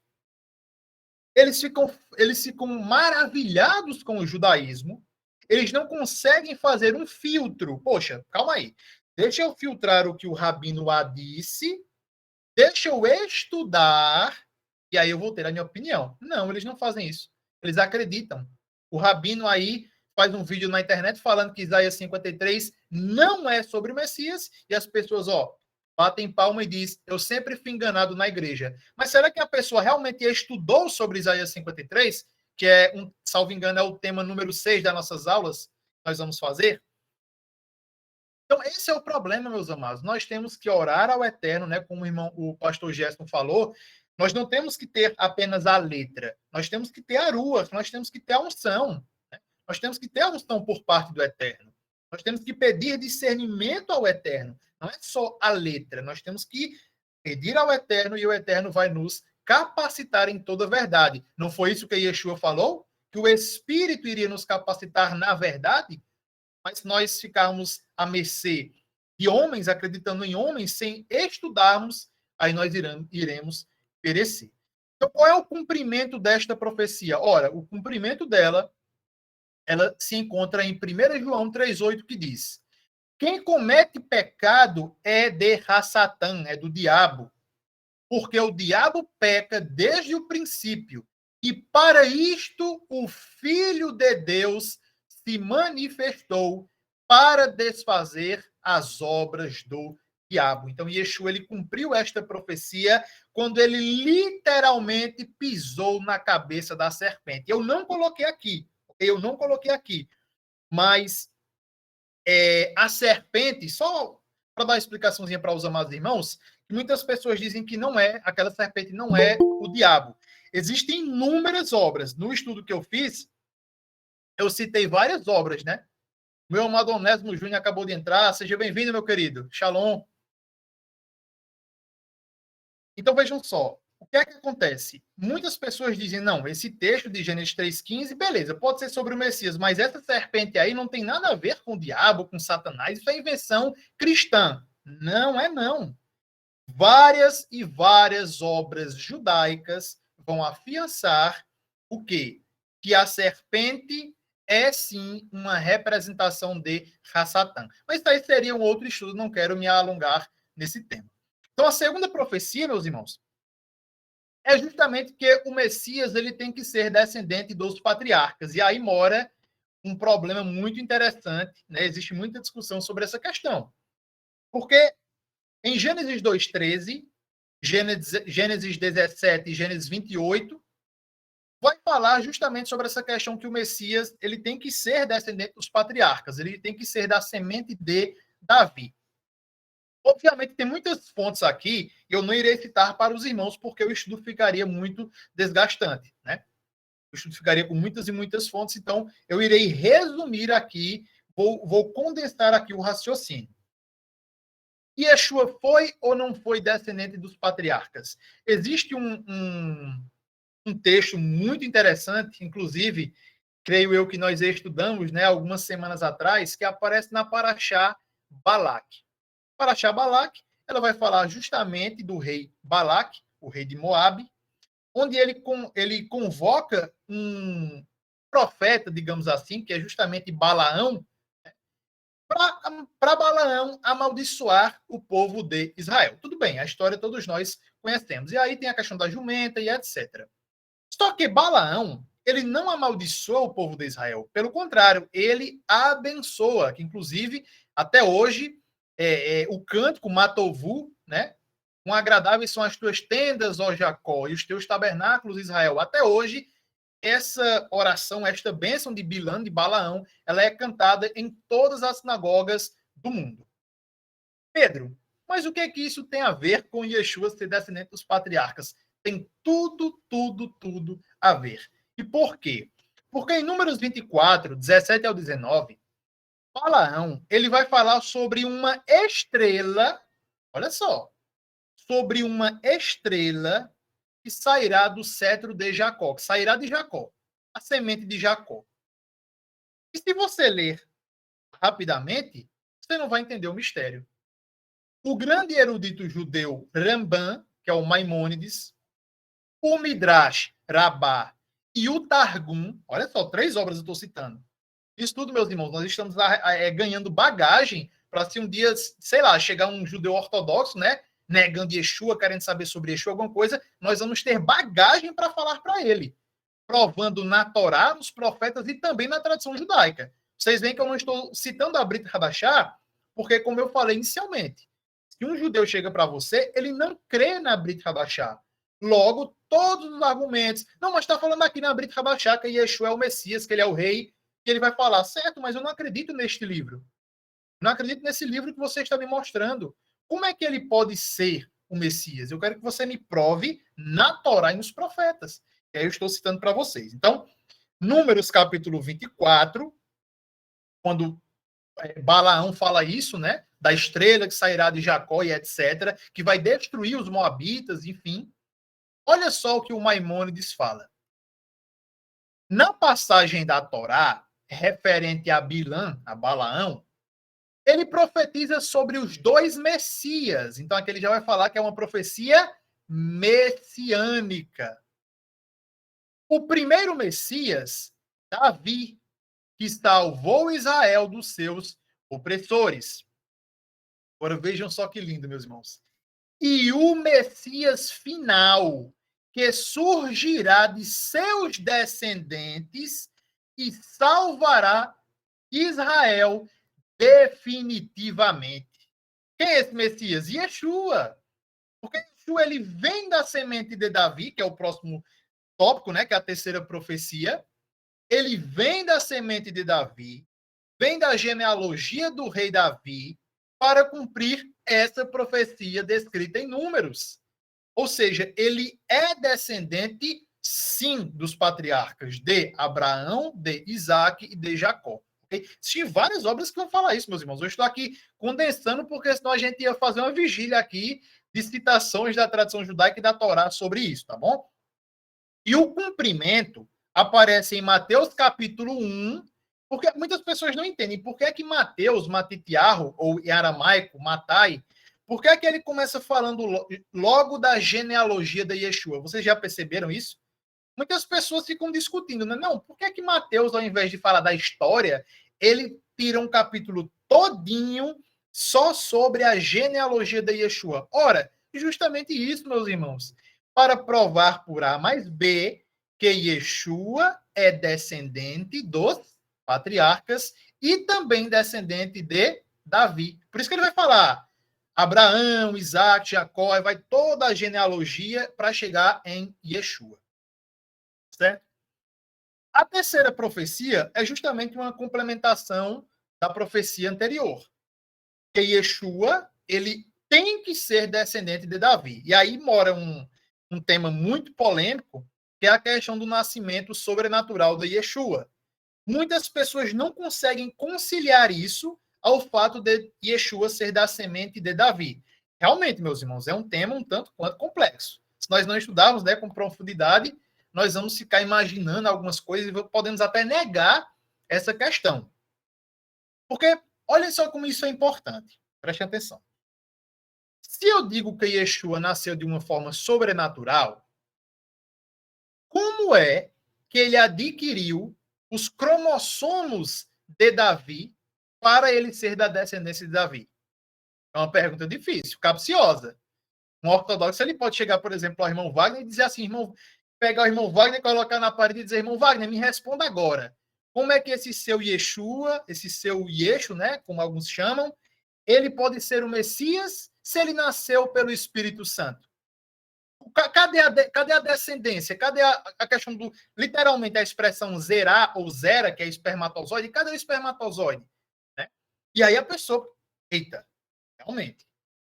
Eles ficam maravilhados com o judaísmo, eles não conseguem fazer um filtro. Poxa, calma aí. Deixa eu filtrar o que o Rabino A disse, deixa eu estudar, e aí eu vou ter a minha opinião. Não, eles não fazem isso. Eles acreditam. O Rabino aí faz um vídeo na internet falando que Isaías 53 não é sobre o Messias, e as pessoas, batem palma e diz: eu sempre fui enganado na igreja. Mas será que a pessoa realmente estudou sobre Isaías 53, que é, salvo engano, é o tema número 6 das nossas aulas que nós vamos fazer? Então, esse é o problema, meus amados. Nós temos que orar ao Eterno, né? Como o pastor Gerson falou, nós não temos que ter apenas a letra, nós temos que ter a ruach, nós temos que ter a unção, né? Nós temos que ter a unção por parte do Eterno. Nós temos que pedir discernimento ao Eterno. Não é só a letra, nós temos que pedir ao Eterno e o Eterno vai nos capacitar em toda a verdade. Não foi isso que Yeshua falou? Que o Espírito iria nos capacitar na verdade? Mas se nós ficarmos à mercê de homens, acreditando em homens, sem estudarmos, aí nós iremos perecer. Então, qual é o cumprimento desta profecia? Ora, o cumprimento dela, ela se encontra em 1 João 3,8, que diz: quem comete pecado é de Satã, é do diabo, porque o diabo peca desde o princípio, e para isto o Filho de Deus se manifestou para desfazer as obras do diabo. Então, Yeshua, ele cumpriu esta profecia quando ele literalmente pisou na cabeça da serpente. Eu não coloquei aqui, mas a serpente, só para dar uma explicaçãozinha para os amados irmãos, muitas pessoas dizem que aquela serpente não é o diabo. Existem inúmeras obras. No estudo que eu fiz, eu citei várias obras, né? Meu amado Onésimo Júnior acabou de entrar. Seja bem-vindo, meu querido. Shalom. Então, vejam só. O que é que acontece? Muitas pessoas dizem, não, esse texto de Gênesis 3,15, beleza, pode ser sobre o Messias, mas essa serpente aí não tem nada a ver com o diabo, com Satanás, isso é invenção cristã. Não é, não. Várias e várias obras judaicas vão afiançar o quê? Que a serpente é, sim, uma representação de Satã. Mas isso aí seria um outro estudo, não quero me alongar nesse tema. Então, a segunda profecia, meus irmãos, é justamente que o Messias ele tem que ser descendente dos patriarcas. E aí mora um problema muito interessante, né? Existe muita discussão sobre essa questão. Porque em Gênesis 2,13, Gênesis 17 e Gênesis 28, vai falar justamente sobre essa questão que o Messias ele tem que ser descendente dos patriarcas, ele tem que ser da semente de Davi. Obviamente, tem muitas fontes aqui, eu não irei citar para os irmãos, porque o estudo ficaria muito desgastante, né? O estudo ficaria com muitas e muitas fontes, então eu irei resumir aqui, vou condensar aqui o raciocínio. Yeshua foi ou não foi descendente dos patriarcas? Existe um texto muito interessante, inclusive, creio eu que nós estudamos, né, algumas semanas atrás, que aparece na Paraxá Balaque. Paraxá Balaque, ela vai falar justamente do rei Balaque, o rei de Moabe, onde ele convoca um profeta, digamos assim, que é justamente Balaão, para Balaão amaldiçoar o povo de Israel. Tudo bem, a história todos nós conhecemos. E aí tem a questão da jumenta e etc. Só que Balaão, ele não amaldiçoa o povo de Israel. Pelo contrário, ele abençoa, que inclusive, até hoje, o cântico Matovu, né? Quão agradáveis são as tuas tendas, ó Jacó, e os teus tabernáculos, Israel. Até hoje, essa oração, esta bênção de Bilã, de Balaão, ela é cantada em todas as sinagogas do mundo. Pedro, mas o que é que isso tem a ver com Yeshua ser descendente dos patriarcas? Tem tudo a ver. E por quê? Porque em Números 24, 17 ao 19, Balaão, ele vai falar sobre uma estrela, olha só, sobre uma estrela que sairá do cetro de Jacó, que sairá de Jacó, a semente de Jacó. E se você ler rapidamente, você não vai entender o mistério. O grande erudito judeu Ramban, que é o Maimônides, o Midrash Rabá e o Targum, olha só, 3 obras eu estou citando. Isso tudo, meus irmãos, nós estamos ganhando bagagem para se um dia, sei lá, chegar um judeu ortodoxo, né, negando Yeshua, querendo saber sobre Yeshua, alguma coisa, nós vamos ter bagagem para falar para ele, provando na Torá, nos profetas e também na tradição judaica. Vocês veem que eu não estou citando a Brit Hadashah, porque, como eu falei inicialmente, se um judeu chega para você, ele não crê na Brit Hadashah. Logo, todos os argumentos, não, mas está falando aqui na Brit Hadashah que Yeshua é o Messias, que ele é o rei, que ele vai falar, certo, mas eu não acredito neste livro. Não acredito nesse livro que você está me mostrando. Como é que ele pode ser o Messias? Eu quero que você me prove na Torá e nos profetas. E aí eu estou citando para vocês. Então, Números capítulo 24, quando Balaão fala isso, né? Da estrela que sairá de Jacó e etc., que vai destruir os moabitas, enfim. Olha só o que o Maimônides fala. Na passagem da Torá, referente a Bilã, a Balaão, ele profetiza sobre os 2 Messias. Então, aqui ele já vai falar que é uma profecia messiânica. O primeiro Messias, Davi, que salvou Israel dos seus opressores. Agora vejam só que lindo, meus irmãos. E o Messias final, que surgirá de seus descendentes e salvará Israel definitivamente. Quem é esse Messias? Yeshua. Porque Yeshua ele vem da semente de Davi, que é o próximo tópico, né, que é a terceira profecia. Ele vem da semente de Davi, vem da genealogia do rei Davi, para cumprir essa profecia descrita em Números. Ou seja, ele é descendente, sim, dos patriarcas de Abraão, de Isaac e de Jacó. Okay? Existem várias obras que vão falar isso, meus irmãos. Eu estou aqui condensando, porque senão a gente ia fazer uma vigília aqui de citações da tradição judaica e da Torá sobre isso, tá bom? E o cumprimento aparece em Mateus capítulo 1, porque muitas pessoas não entendem por que é que Mateus, Matitiarro, ou em aramaico, Matai, por que é que ele começa falando logo da genealogia de Yeshua? Vocês já perceberam isso? Muitas pessoas ficam discutindo, né? Não, por que é que Mateus, ao invés de falar da história, ele tira um capítulo todinho só sobre a genealogia de Yeshua? Ora, justamente isso, meus irmãos, para provar por A mais B que Yeshua é descendente dos patriarcas e também descendente de Davi. Por isso que ele vai falar Abraão, Isaac, Jacó, vai toda a genealogia para chegar em Yeshua. Certo? A terceira profecia é justamente uma complementação da profecia anterior. Que Yeshua, ele tem que ser descendente de Davi. E aí mora um tema muito polêmico, que é a questão do nascimento sobrenatural de Yeshua. Muitas pessoas não conseguem conciliar isso ao fato de Yeshua ser da semente de Davi. Realmente, meus irmãos, é um tema um tanto quanto complexo. Se nós não estudarmos, né, com profundidade, nós vamos ficar imaginando algumas coisas e podemos até negar essa questão. Porque, olhem só como isso é importante. Prestem atenção. Se eu digo que Yeshua nasceu de uma forma sobrenatural, como é que ele adquiriu os cromossomos de Davi para ele ser da descendência de Davi? É uma pergunta difícil, capciosa. Um ortodoxo ele pode chegar, por exemplo, ao irmão Wagner e dizer assim, irmão, pegar o irmão Wagner, colocar na parede e dizer, irmão Wagner, me responda agora. Como é que esse seu Yeshua, esse seu Yeshu, né, como alguns chamam, ele pode ser o Messias se ele nasceu pelo Espírito Santo? Cadê a descendência? Cadê a questão do... Literalmente, a expressão zerá ou zera, que é espermatozoide. Cadê o espermatozoide? Né? E aí a pessoa... Eita, realmente,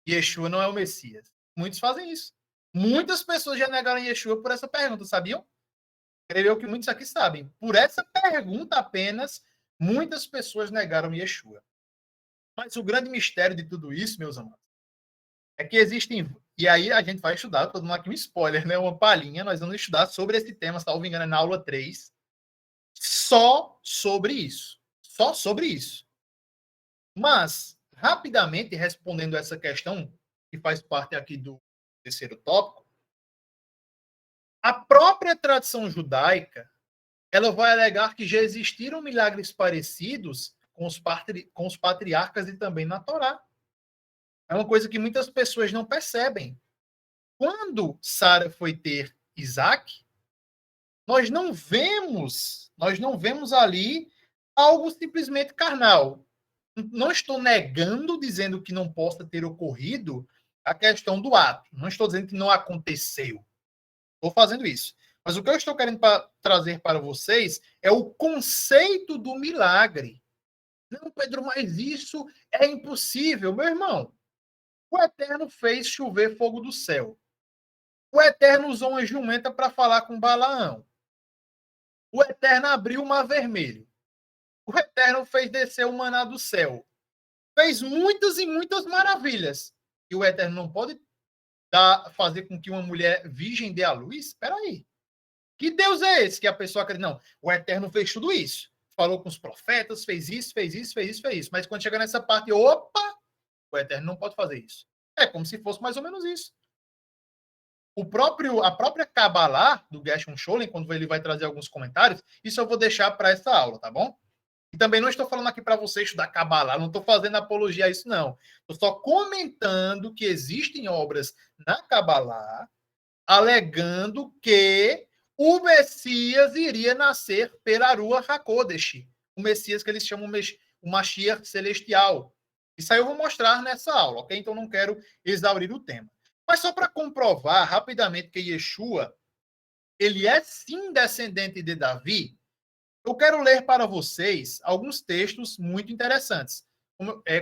Yeshua não é o Messias. Muitos fazem isso. Muitas pessoas já negaram Yeshua por essa pergunta, sabiam? Creio que muitos aqui sabem. Por essa pergunta apenas, muitas pessoas negaram Yeshua. Mas o grande mistério de tudo isso, meus amados, é que existem... E aí a gente vai estudar, estou dando aqui um spoiler, né? Uma palhinha, nós vamos estudar sobre esse tema, se não me engano, na aula 3. Só sobre isso. Só sobre isso. Mas, rapidamente, respondendo essa questão, que faz parte aqui do terceiro tópico, a própria tradição judaica, ela vai alegar que já existiram milagres parecidos com os patriarcas e também na Torá. É uma coisa que muitas pessoas não percebem. Quando Sara foi ter Isaac, nós não vemos ali algo simplesmente carnal. Não estou negando, dizendo que não possa ter ocorrido a questão do ato. Não estou dizendo que não aconteceu. Estou fazendo isso. Mas o que eu estou querendo trazer para vocês é o conceito do milagre. Não, Pedro, mas isso é impossível. Meu irmão, o Eterno fez chover fogo do céu. O Eterno usou uma jumenta para falar com Balaão. O Eterno abriu o mar vermelho. O Eterno fez descer o maná do céu. Fez muitas e muitas maravilhas. E o Eterno não pode fazer com que uma mulher virgem dê à luz? Espera aí. Que Deus é esse que a pessoa acredita? Não, o Eterno fez tudo isso. Falou com os profetas, fez isso, fez isso, fez isso, fez isso. Mas quando chega nessa parte, opa, o Eterno não pode fazer isso. É como se fosse mais ou menos isso. A própria Kabbalah do Gershon Scholem, quando ele vai trazer alguns comentários, isso eu vou deixar para essa aula, tá bom? E também não estou falando aqui para você estudar Kabbalah, não estou fazendo apologia a isso, não. Estou só comentando que existem obras na Kabbalah alegando que o Messias iria nascer pela Ruach HaKodesh, o Messias que eles chamam o Mashiach celestial. Isso aí eu vou mostrar nessa aula, ok? Então não quero exaurir o tema. Mas só para comprovar rapidamente que Yeshua, ele é sim descendente de Davi, eu quero ler para vocês alguns textos muito interessantes.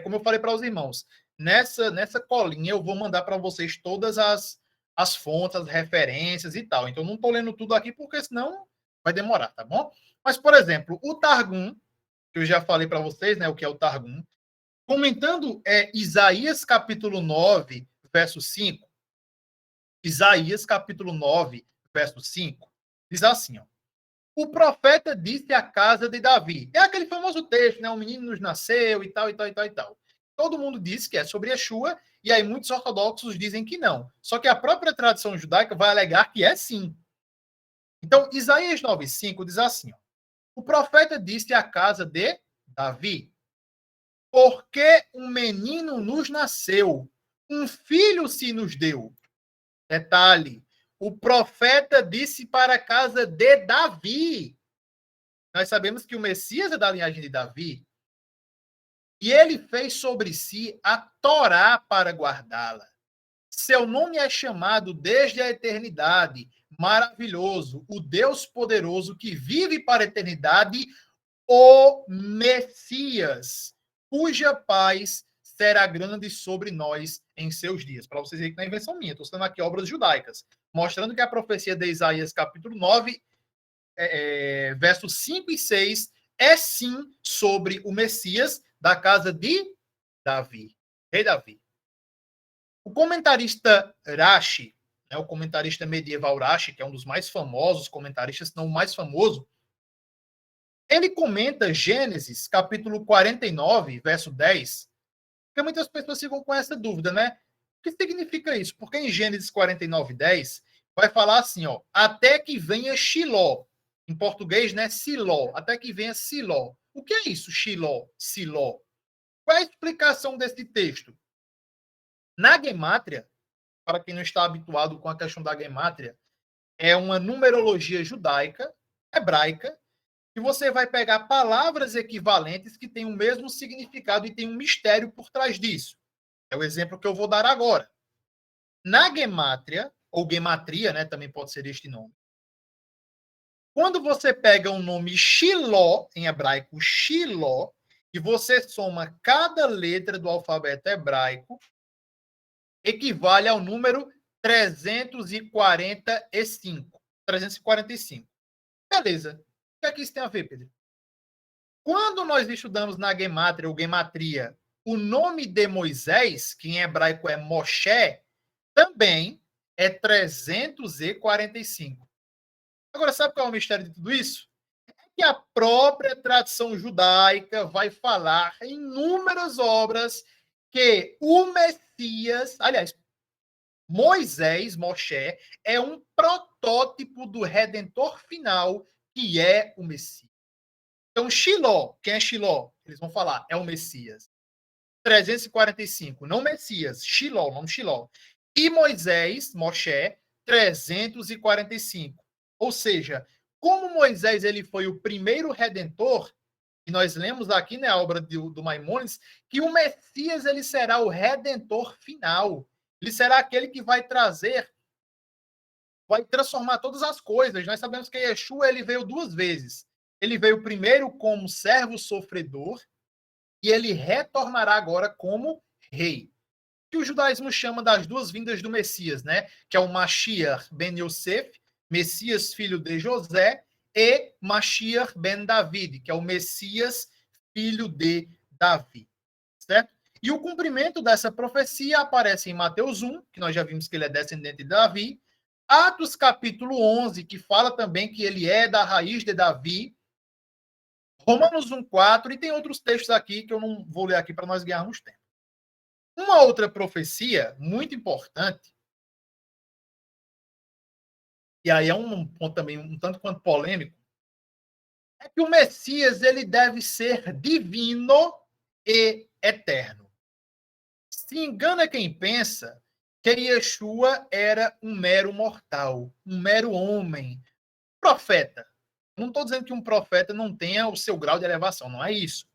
Como eu falei para os irmãos, nessa colinha eu vou mandar para vocês todas as fontes, as referências e tal. Então, não estou lendo tudo aqui, porque senão vai demorar, tá bom? Mas, por exemplo, o Targum, que eu já falei para vocês, né, o que é o Targum, comentando Isaías capítulo 9, verso 5, Isaías capítulo 9, verso 5, diz assim, ó: o profeta disse à casa de Davi. É aquele famoso texto, né? Um menino nos nasceu e tal, e tal, e tal, e tal. Todo mundo diz que é sobre Yeshua, e aí muitos ortodoxos dizem que não. Só que a própria tradição judaica vai alegar que é sim. Então, Isaías 9,5 diz assim, ó: o profeta disse à casa de Davi: porque um menino nos nasceu, um filho se nos deu. Detalhe, o profeta disse para a casa de Davi. Nós sabemos que o Messias é da linhagem de Davi. E ele fez sobre si a Torá para guardá-la. Seu nome é chamado desde a eternidade, maravilhoso, o Deus poderoso que vive para a eternidade, o Messias, cuja paz será grande sobre nós em seus dias. Para vocês verem que não é invenção minha, estou citando aqui obras judaicas, mostrando que a profecia de Isaías, capítulo 9, versos 5 e 6, é sim sobre o Messias da casa de Davi, rei Davi. O comentarista Rashi, o comentarista medieval Rashi, que é um dos mais famosos comentaristas, se não o mais famoso, ele comenta Gênesis, capítulo 49, verso 10, porque muitas pessoas ficam com essa dúvida, né? O que significa isso? Porque em Gênesis 49, 10, vai falar assim, ó: até que venha Shiló. Em português, né? Siló. Até que venha Siló. O que é isso, Shiló? Siló. Qual é a explicação desse texto? Na Gemátria, para quem não está habituado com a questão da Gemátria, é uma numerologia judaica, hebraica, e você vai pegar palavras equivalentes que têm o mesmo significado e tem um mistério por trás disso. É o exemplo que eu vou dar agora. Na Gemátria, ou Gematria, né, também pode ser este nome, quando você pega o nome Shiló, em hebraico Shiló, e você soma cada letra do alfabeto hebraico, equivale ao número 345. 345. Beleza. O que é que isso tem a ver, Pedro? Quando nós estudamos na Gemátria ou Gematria o nome de Moisés, que em hebraico é Moshe, também é 345. Agora, sabe qual é o mistério de tudo isso? É que a própria tradição judaica vai falar em inúmeras obras que o Messias, aliás, Moisés, Moshe, é um protótipo do Redentor final, que é o Messias. Então, Shiló, quem é Shiló? Eles vão falar, é o Messias. 345, não Messias, Shiló, não Shiló. E Moisés, Moshe, 345. Ou seja, como Moisés ele foi o primeiro redentor, e nós lemos aqui, né, a obra do Maimônides, que o Messias ele será o redentor final. Ele será aquele que vai trazer, vai transformar todas as coisas. Nós sabemos que Yeshua ele veio duas vezes. Ele veio primeiro como servo sofredor e ele retornará agora como rei. Que o judaísmo chama das duas vindas do Messias, né? Que é o Mashiach ben Yosef, Messias filho de José, e Mashiach ben David, que é o Messias filho de Davi, certo? E o cumprimento dessa profecia aparece em Mateus 1, que nós já vimos que ele é descendente de Davi, Atos capítulo 11, que fala também que ele é da raiz de Davi, Romanos 1:4, e tem outros textos aqui que eu não vou ler aqui para nós ganharmos tempo. Uma outra profecia muito importante, e aí é um ponto também um tanto quanto polêmico, é que o Messias ele deve ser divino e eterno. Se engana quem pensa que Yeshua era um mero mortal, um mero homem, profeta. Não estou dizendo que um profeta não tenha o seu grau de elevação, não é isso.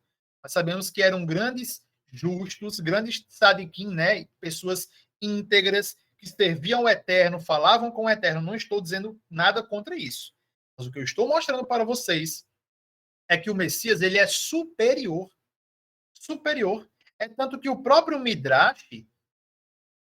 Nós sabemos que eram grandes justos, grandes tzadikim, né? Pessoas íntegras que serviam ao Eterno, falavam com o Eterno. Não estou dizendo nada contra isso. Mas o que eu estou mostrando para vocês é que o Messias ele é superior. Superior. É tanto que o próprio Midrash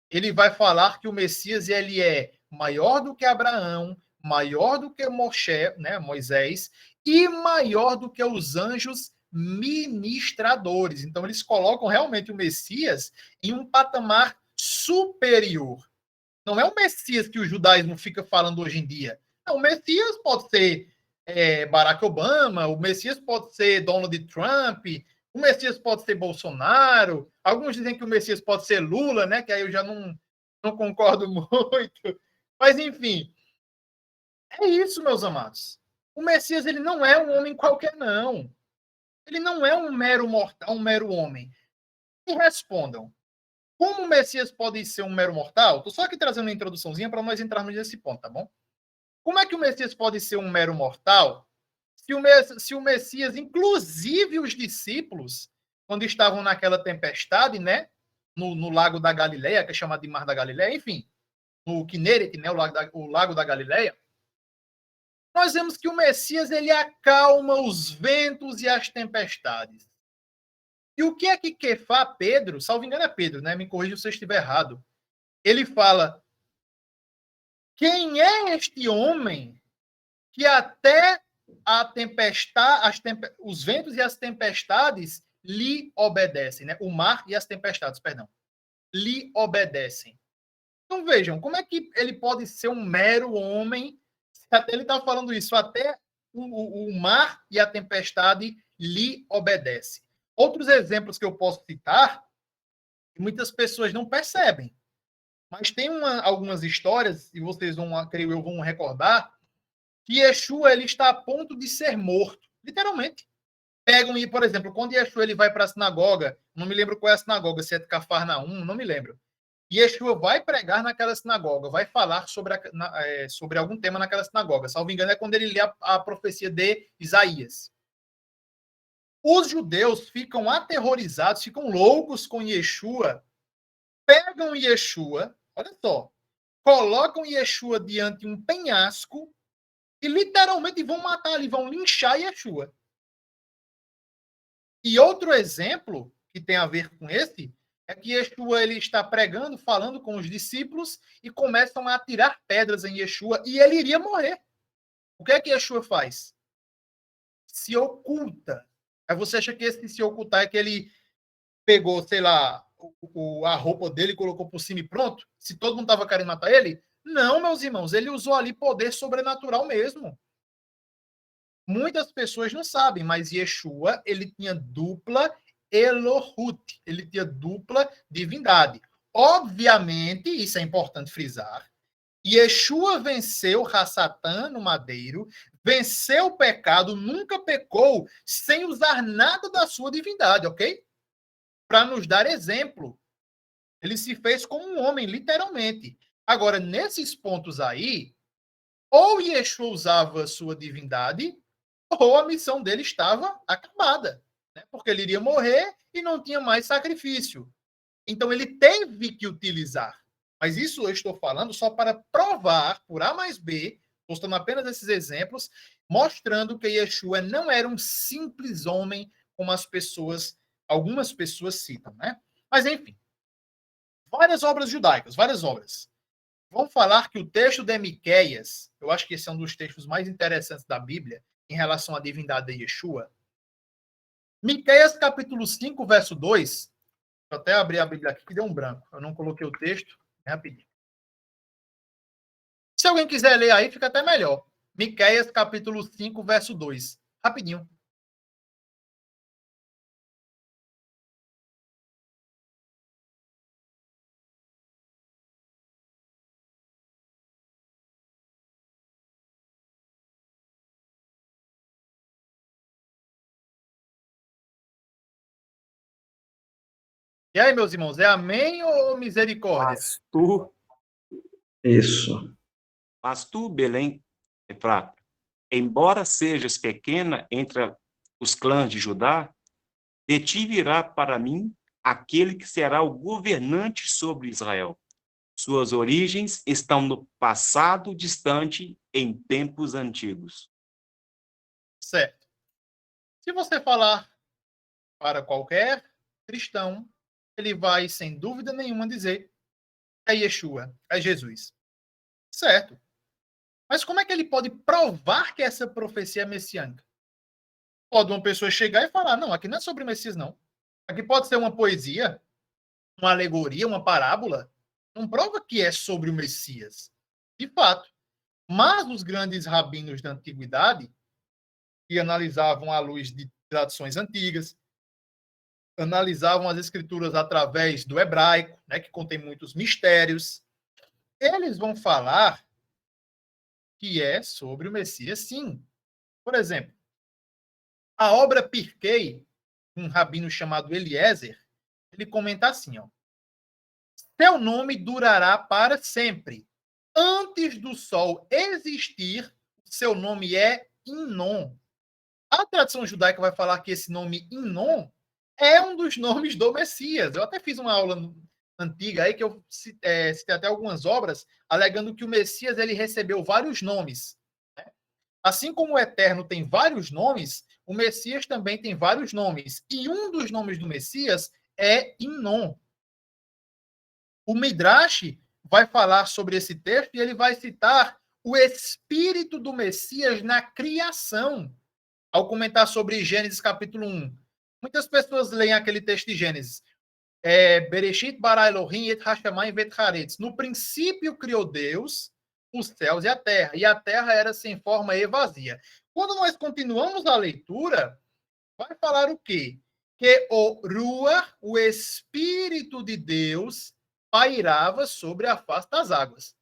ele vai falar que o Messias ele é maior do que Abraão, maior do que Moshe, né, Moisés, e maior do que os anjos ministradores. Então, eles colocam realmente o Messias em um patamar superior. Não é o Messias que o judaísmo fica falando hoje em dia. Não, o Messias pode ser Barack Obama, o Messias pode ser Donald Trump, o Messias pode ser Bolsonaro, alguns dizem que o Messias pode ser Lula, né? Que aí eu já não concordo muito. Mas, enfim, é isso, meus amados. O Messias ele não é um homem qualquer, não. Ele não é um mero mortal, um mero homem. E respondam, como o Messias pode ser um mero mortal? Estou só aqui trazendo uma introduçãozinha para nós entrarmos nesse ponto, tá bom? Como é que o Messias pode ser um mero mortal se o Messias, inclusive os discípulos, quando estavam naquela tempestade, né? No Lago da Galileia, que é chamado de Mar da Galileia, enfim, no Quinéret, né? O Lago da Galileia, nós vemos que o Messias ele acalma os ventos e as tempestades. E o que é que Kefá, Pedro, salvo engano é Pedro, né? Me corrija se eu estiver errado. Ele fala: quem é este homem que até a tempestade, os ventos e as tempestades lhe obedecem, né? O mar e as tempestades, perdão, lhe obedecem. Então vejam, como é que ele pode ser um mero homem? Se até ele está falando isso, até o mar e a tempestade lhe obedecem. Outros exemplos que eu posso citar, que muitas pessoas não percebem, mas tem algumas histórias, e vocês vão, creio eu, vão recordar, que Yeshua ele está a ponto de ser morto, literalmente. Pegam e, por exemplo, quando Yeshua ele vai para a sinagoga, não me lembro qual é a sinagoga, se é de Cafarnaum, não me lembro. Yeshua vai pregar naquela sinagoga, vai falar sobre algum tema naquela sinagoga. Salvo engano, é quando ele lê a profecia de Isaías. Os judeus ficam aterrorizados, ficam loucos com Yeshua, pegam Yeshua, olha só, colocam Yeshua diante de um penhasco e literalmente vão matar ali, vão linchar Yeshua. E outro exemplo que tem a ver com esse é que Yeshua ele está pregando, falando com os discípulos e começam a atirar pedras em Yeshua e ele iria morrer. O que é que Yeshua faz? Se oculta. Aí você acha que esse se ocultar é que ele pegou, sei lá, a roupa dele e colocou por cima e pronto? Se todo mundo estava querendo matar ele? Não, meus irmãos, ele usou ali poder sobrenatural mesmo. Muitas pessoas não sabem, mas Yeshua, ele tinha dupla Elohut, ele tinha dupla divindade. Obviamente, isso é importante frisar, Yeshua venceu Hassatã no madeiro, venceu o pecado, nunca pecou, sem usar nada da sua divindade, ok? Para nos dar exemplo. Ele se fez como um homem, literalmente. Agora, nesses pontos aí, ou Yeshua usava a sua divindade, ou a missão dele estava acabada, né? Porque ele iria morrer e não tinha mais sacrifício. Então ele teve que utilizar. Mas isso eu estou falando só para provar, por A mais B, mostrando apenas esses exemplos, mostrando que Yeshua não era um simples homem, como algumas pessoas citam, né? Mas enfim, várias obras judaicas, várias obras. Vamos falar que o texto de Miqueias, eu acho que esse é um dos textos mais interessantes da Bíblia, em relação à divindade de Yeshua. Miqueias, capítulo 5, verso 2, eu até abri a Bíblia aqui que deu um branco. Eu não coloquei o texto, rapidinho. Se alguém quiser ler aí, fica até melhor. Miqueias, capítulo 5, verso 2. Rapidinho. E aí, meus irmãos, é amém ou misericórdia? Isso. Mas tu, Belém, Efrata, embora sejas pequena entre os clãs de Judá, de ti virá para mim aquele que será o governante sobre Israel. Suas origens estão no passado distante, em tempos antigos. Certo. Se você falar para qualquer cristão, ele vai, sem dúvida nenhuma, dizer que é Yeshua, é Jesus. Certo. Mas como é que ele pode provar que essa profecia é messiânica? Pode uma pessoa chegar e falar, não, aqui não é sobre o Messias, não. Aqui pode ser uma poesia, uma alegoria, uma parábola. Não prova que é sobre o Messias. De fato. Mas os grandes rabinos da antiguidade, que analisavam à luz de tradições antigas, analisavam as escrituras através do hebraico, né, que contém muitos mistérios, eles vão falar que é sobre o Messias, sim. Por exemplo, a obra Pirkei, um rabino chamado Eliezer, ele comenta assim, ó: seu nome durará para sempre. Antes do sol existir, seu nome é Inon. A tradição judaica vai falar que esse nome Inon é um dos nomes do Messias. Eu até fiz uma aula antiga aí que eu citei até algumas obras alegando que o Messias ele recebeu vários nomes. Né? Assim como o Eterno tem vários nomes, o Messias também tem vários nomes. E um dos nomes do Messias é Inon. O Midrash vai falar sobre esse texto e ele vai citar o espírito do Messias na criação. Ao comentar sobre Gênesis capítulo 1. Muitas pessoas leem aquele texto de Gênesis. Bereshit bara Elohim et hashamayim vet haaretz. No princípio criou Deus os céus e a terra era sem forma e vazia. Quando nós continuamos a leitura, vai falar o quê? Que o Ruach, o Espírito de Deus, pairava sobre a face das águas.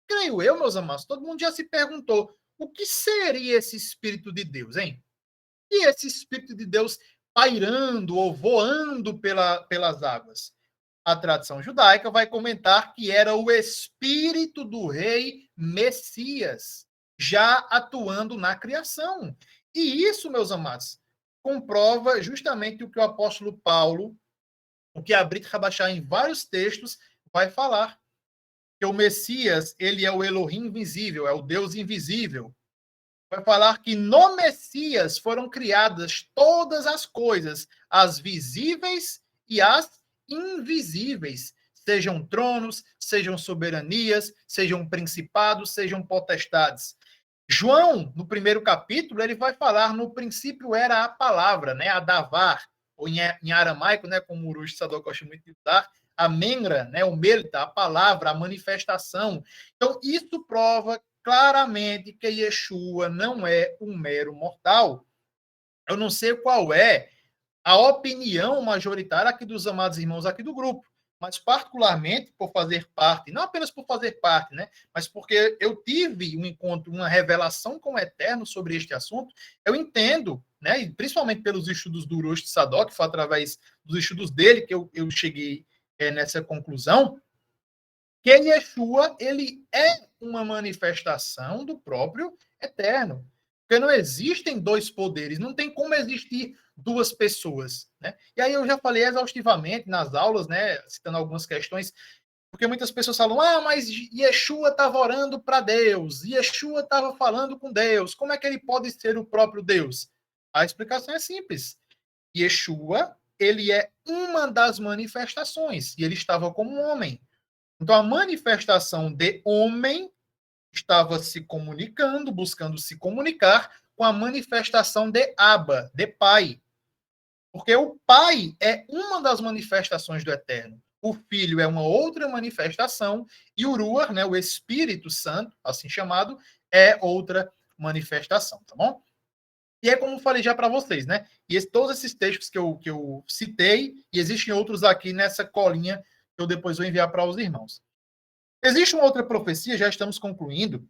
Creio eu, meus amados, todo mundo já se perguntou, o que seria esse Espírito de Deus, hein? E esse Espírito de Deus pairando ou voando pelas águas? A tradição judaica vai comentar que era o Espírito do rei Messias, já atuando na criação. E isso, meus amados, comprova justamente o que o apóstolo Paulo, o que a Brit Rabachá em vários textos vai falar, que o Messias, ele é o Elohim invisível, é o Deus invisível. Vai falar que no Messias foram criadas todas as coisas, as visíveis e as invisíveis, sejam tronos, sejam soberanias, sejam principados, sejam potestades. João, no primeiro capítulo, ele vai falar no princípio era a palavra, né, a davar, ou em aramaico, né, como o Urush Sadok gosta muito de usar, a mengra, né, o melta, a palavra, a manifestação. Então, isso prova claramente que Yeshua não é um mero mortal. Eu não sei qual é a opinião majoritária aqui dos amados irmãos aqui do grupo, mas particularmente por fazer parte, não apenas por fazer parte, né, mas porque eu tive um encontro, uma revelação com o Eterno sobre este assunto, eu entendo, né, e principalmente pelos estudos do Urush Sadok, foi através dos estudos dele que eu cheguei nessa conclusão, que Yeshua, ele é uma manifestação do próprio Eterno. Porque não existem dois poderes, não tem como existir duas pessoas. Né? E aí eu já falei exaustivamente nas aulas, né, citando algumas questões, porque muitas pessoas falam, mas Yeshua estava orando para Deus, Yeshua estava falando com Deus, como é que ele pode ser o próprio Deus? A explicação é simples. Yeshua, ele é uma das manifestações, e ele estava como um homem. Então, a manifestação de homem estava se comunicando, buscando se comunicar com a manifestação de Abba, de Pai. Porque o Pai é uma das manifestações do Eterno. O Filho é uma outra manifestação e o Ruach, né, o Espírito Santo, assim chamado, é outra manifestação, tá bom? E é como eu falei já para vocês, né? E todos esses textos que eu citei, e existem outros aqui nessa colinha que eu depois vou enviar para os irmãos. Existe uma outra profecia, já estamos concluindo,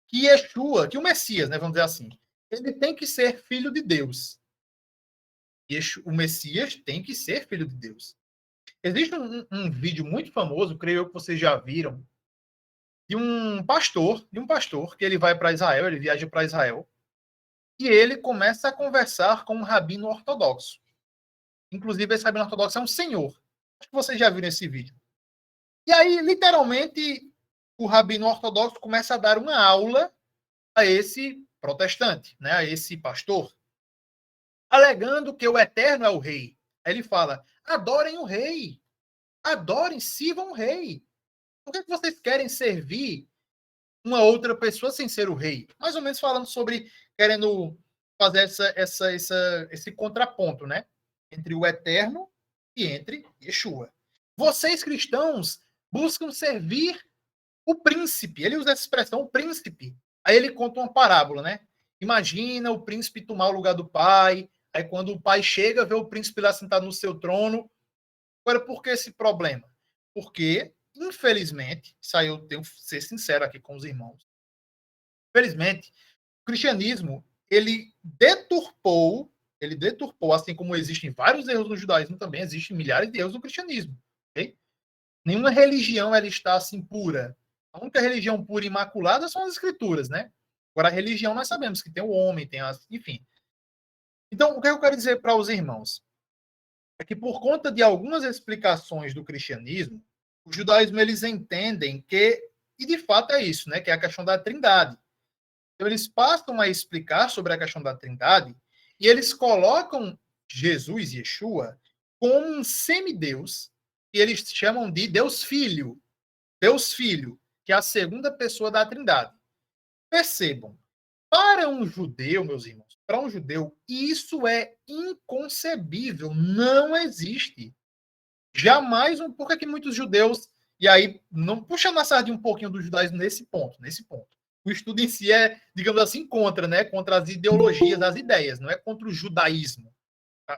que Yeshua, que o Messias, né, vamos dizer assim, ele tem que ser filho de Deus. O Messias tem que ser filho de Deus. Existe um vídeo muito famoso, creio eu que vocês já viram, de um pastor que ele vai para Israel, ele viaja para Israel, e ele começa a conversar com um rabino ortodoxo. Inclusive, esse rabino ortodoxo é um senhor. Acho que vocês já viram esse vídeo. E aí, literalmente, o rabino ortodoxo começa a dar uma aula a esse protestante, né, a esse pastor, alegando que o Eterno é o rei. Aí ele fala, adorem o rei. Adorem, sirvam o rei. Por que vocês querem servir uma outra pessoa sem ser o rei? Mais ou menos falando sobre querendo fazer esse contraponto, né? Entre o Eterno e entre Yeshua. Vocês, cristãos, buscam servir o príncipe. Ele usa essa expressão, o príncipe. Aí ele conta uma parábola, né? Imagina o príncipe tomar o lugar do pai. Aí quando o pai chega, vê o príncipe lá sentado no seu trono. Agora, por que esse problema? Porque, infelizmente, eu tenho que ser sincero aqui com os irmãos. Infelizmente, o cristianismo, ele deturpou, assim como existem vários erros no judaísmo também, existem milhares de erros no cristianismo. Okay? Nenhuma religião ela está assim pura. A única religião pura e imaculada são as escrituras, né? Agora, a religião nós sabemos que tem o homem, tem as... Enfim. Então, o que eu quero dizer para os irmãos? É que por conta de algumas explicações do cristianismo, o judaísmo eles entendem que, e de fato é isso, né, que é a questão da trindade. Então eles passam a explicar sobre a questão da trindade e eles colocam Jesus, Yeshua, como um semideus, e eles chamam de Deus Filho, que é a segunda pessoa da trindade. Percebam, para um judeu, meus irmãos, para um judeu, isso é inconcebível, não existe. Jamais, por que muitos judeus, e aí, não puxando a sardinha um pouquinho do judaísmo nesse ponto. O estudo em si é, digamos assim, contra, né? Contra as ideologias, as ideias, não é contra o judaísmo,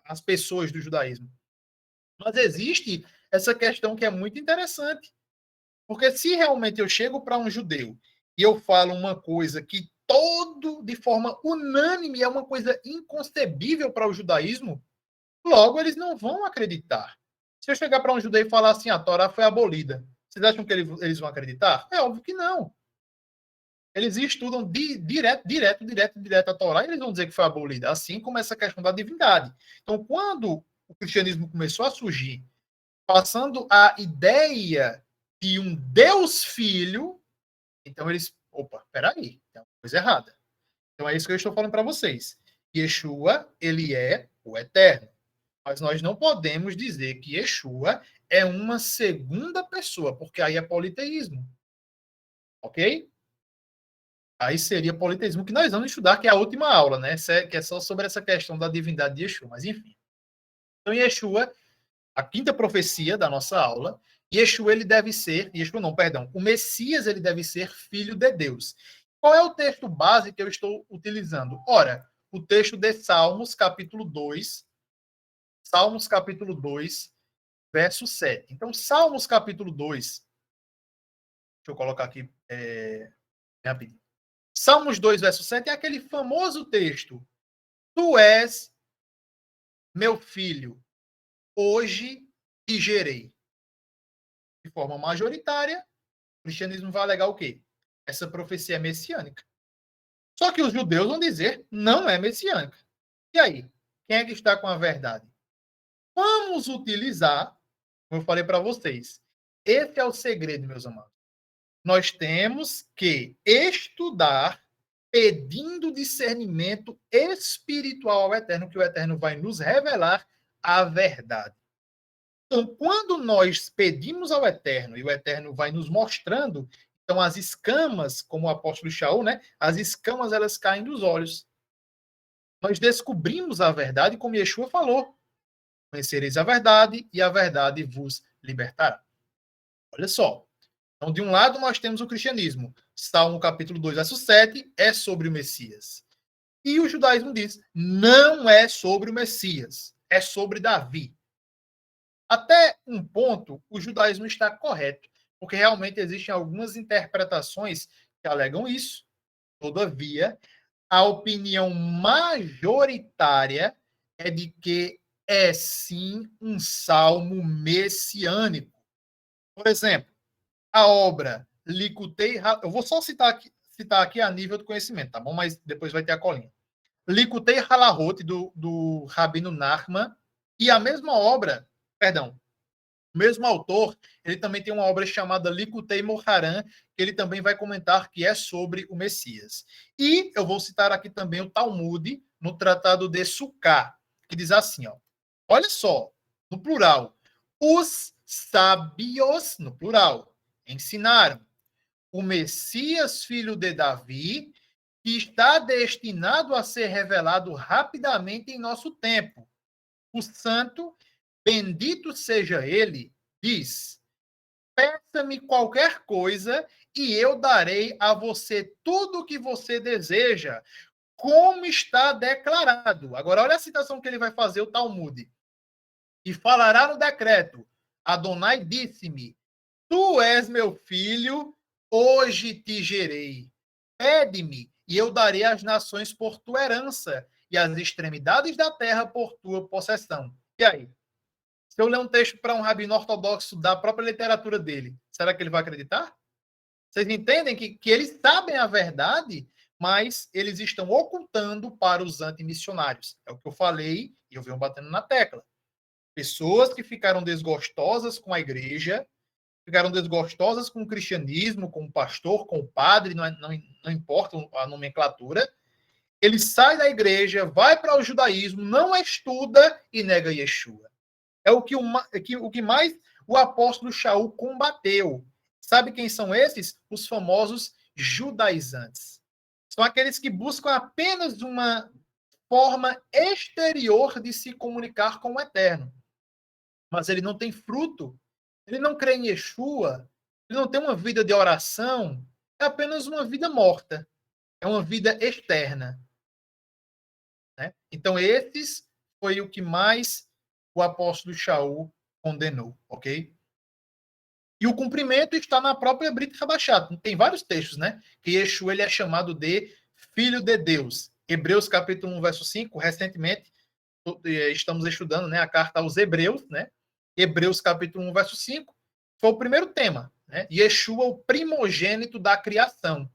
as pessoas do judaísmo. Mas existe essa questão que é muito interessante. Porque se realmente eu chego para um judeu e eu falo uma coisa que de forma unânime, é uma coisa inconcebível para o judaísmo, logo eles não vão acreditar. Se eu chegar para um judeu e falar assim, a Torá foi abolida, vocês acham que eles vão acreditar? É óbvio que não. Eles estudam direto a Torá e eles vão dizer que foi abolida, assim como essa questão da divindade. Então, quando o cristianismo começou a surgir, passando a ideia de um Deus Filho, então eles, peraí, tem uma coisa errada. Então é isso que eu estou falando para vocês. Yeshua, ele é o Eterno. Mas nós não podemos dizer que Yeshua é uma segunda pessoa, porque aí é politeísmo. Ok? Aí seria politeísmo, que nós vamos estudar, que é a última aula, né? Que é só sobre essa questão da divindade de Yeshua. Mas enfim. Então, Yeshua, a quinta profecia da nossa aula, Yeshua, ele deve ser... Yeshua não, perdão. O Messias, ele deve ser filho de Deus. Qual é o texto base que eu estou utilizando? Ora, o texto de Salmos, capítulo 2, verso 7. Então, Salmos, capítulo 2, deixa eu colocar aqui rapidinho. Salmos 2, verso 7 é aquele famoso texto. Tu és meu filho, hoje te gerei. De forma majoritária, o cristianismo vai alegar o quê? Essa profecia é messiânica. Só que os judeus vão dizer, não é messiânica. E aí? Quem é que está com a verdade? Vamos utilizar, como eu falei para vocês, esse é o segredo, meus amados. Nós temos que estudar pedindo discernimento espiritual ao Eterno, que o Eterno vai nos revelar a verdade. Então, quando nós pedimos ao Eterno e o Eterno vai nos mostrando, então as escamas, como o apóstolo Shaul, né? As escamas elas caem dos olhos. nós descobrimos a verdade, como Yeshua falou. Conhecereis a verdade e a verdade vos libertará. Olha só. Então, de um lado, nós temos o cristianismo. Salmo capítulo 2, verso 7, é sobre o Messias. E o judaísmo diz, não é sobre o Messias, é sobre Davi. Até um ponto, o judaísmo está correto, porque realmente existem algumas interpretações que alegam isso. Todavia, a opinião majoritária é de que é sim um salmo messiânico. Por exemplo, a obra Likutei, eu vou só citar aqui a nível do conhecimento, tá bom? Mas depois vai ter a colinha. Likutei Halahot, do Rabino Nachman, e a mesma obra, perdão, o mesmo autor, ele também tem uma obra chamada Likutei Moharan, que ele também vai comentar que é sobre o Messias. E eu vou citar aqui também o Talmud, no Tratado de Sukkah, que diz assim, ó, olha só, no plural, os sábios, no plural, ensinaram o Messias, filho de Davi, que está destinado a ser revelado rapidamente em nosso tempo. O santo, bendito seja ele, diz, peça-me qualquer coisa e eu darei a você tudo o que você deseja, como está declarado. Agora, olha a citação que ele vai fazer, o Talmud. E falará no decreto, Adonai disse-me, tu és meu filho, hoje te gerei. Pede-me, e eu darei as nações por tua herança, e as extremidades da terra por tua possessão. E aí? Se eu ler um texto para um rabino ortodoxo da própria literatura dele, será que ele vai acreditar? Vocês entendem que eles sabem a verdade, mas eles estão ocultando para os antimissionários. É o que eu falei e eu venho batendo na tecla. Pessoas que ficaram desgostosas com a igreja, ficaram desgostosas com o cristianismo, com o pastor, com o padre, não importa a nomenclatura, ele sai da igreja, vai para o judaísmo, não estuda e nega Yeshua. É o que mais o apóstolo Shaul combateu. Sabe quem são esses? Os famosos judaizantes. São aqueles que buscam apenas uma forma exterior de se comunicar com o Eterno. Mas ele não tem fruto, ele não crê em Yeshua, ele não tem uma vida de oração, é apenas uma vida morta, é uma vida externa. Né? Então, esses foi o que mais o apóstolo Shaul condenou, ok? E o cumprimento está na própria Brit Rabachat. Tem vários textos, né? Que Yeshua ele é chamado de Filho de Deus. Hebreus capítulo 1, verso 5, recentemente estamos estudando, né, a carta aos Hebreus, né? Hebreus capítulo 1, verso 5, foi o primeiro tema, né? Yeshua, o primogênito da criação.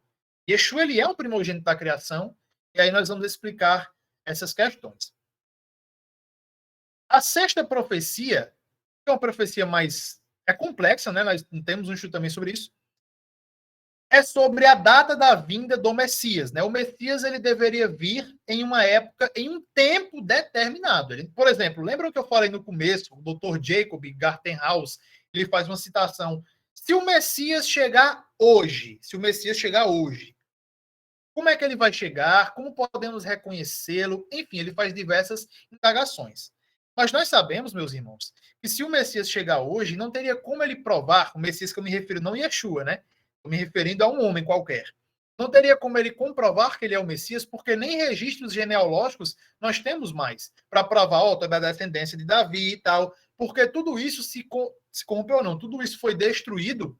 Yeshua, ele é o primogênito da criação, e aí nós vamos explicar essas questões. A sexta profecia, que é uma profecia mais complexa, né? Nós temos um estudo também sobre isso, é sobre a data da vinda do Messias, né? O Messias ele deveria vir em uma época, em um tempo determinado. Por exemplo, lembram que eu falei no começo, o Dr. Jacob Gartenhaus, ele faz uma citação: se o Messias chegar hoje, como é que ele vai chegar? Como podemos reconhecê-lo? Enfim, ele faz diversas indagações. Mas nós sabemos, meus irmãos, que se o Messias chegar hoje, não teria como ele provar, o Messias que eu me refiro, não Yeshua, né? Estou me referindo a um homem qualquer. Não teria como ele comprovar que ele é o Messias, porque nem registros genealógicos nós temos mais para provar, ó, da descendência de Davi e tal, porque tudo isso se corrompeu ou não, tudo isso foi destruído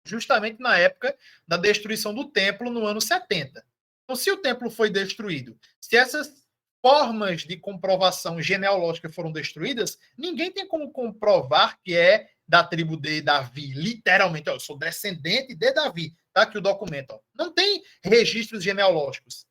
justamente na época da destruição do templo no ano 70. Então, se o templo foi destruído, se essas formas de comprovação genealógica foram destruídas, ninguém tem como comprovar que é da tribo de Davi, literalmente, ó, eu sou descendente de Davi, tá aqui o documento, ó. Não tem registros genealógicos,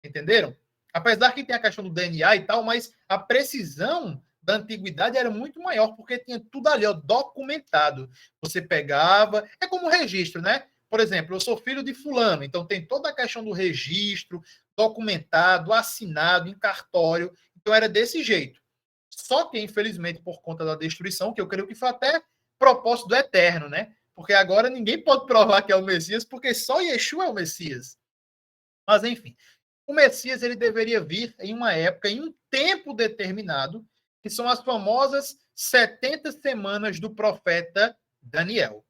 entenderam? Apesar que tem a questão do DNA e tal, mas a precisão da antiguidade era muito maior, porque tinha tudo ali, ó, documentado. Você pegava, é como registro, né? Por exemplo, eu sou filho de fulano, então tem toda a questão do registro, documentado, assinado, em cartório, então era desse jeito. Só que, infelizmente, por conta da destruição, que eu creio que foi até propósito do Eterno, né? Porque agora ninguém pode provar que é o Messias, porque só Yeshua é o Messias. Mas, enfim, O Messias ele deveria vir em uma época, em um tempo determinado, que são as famosas 70 semanas do profeta Daniel.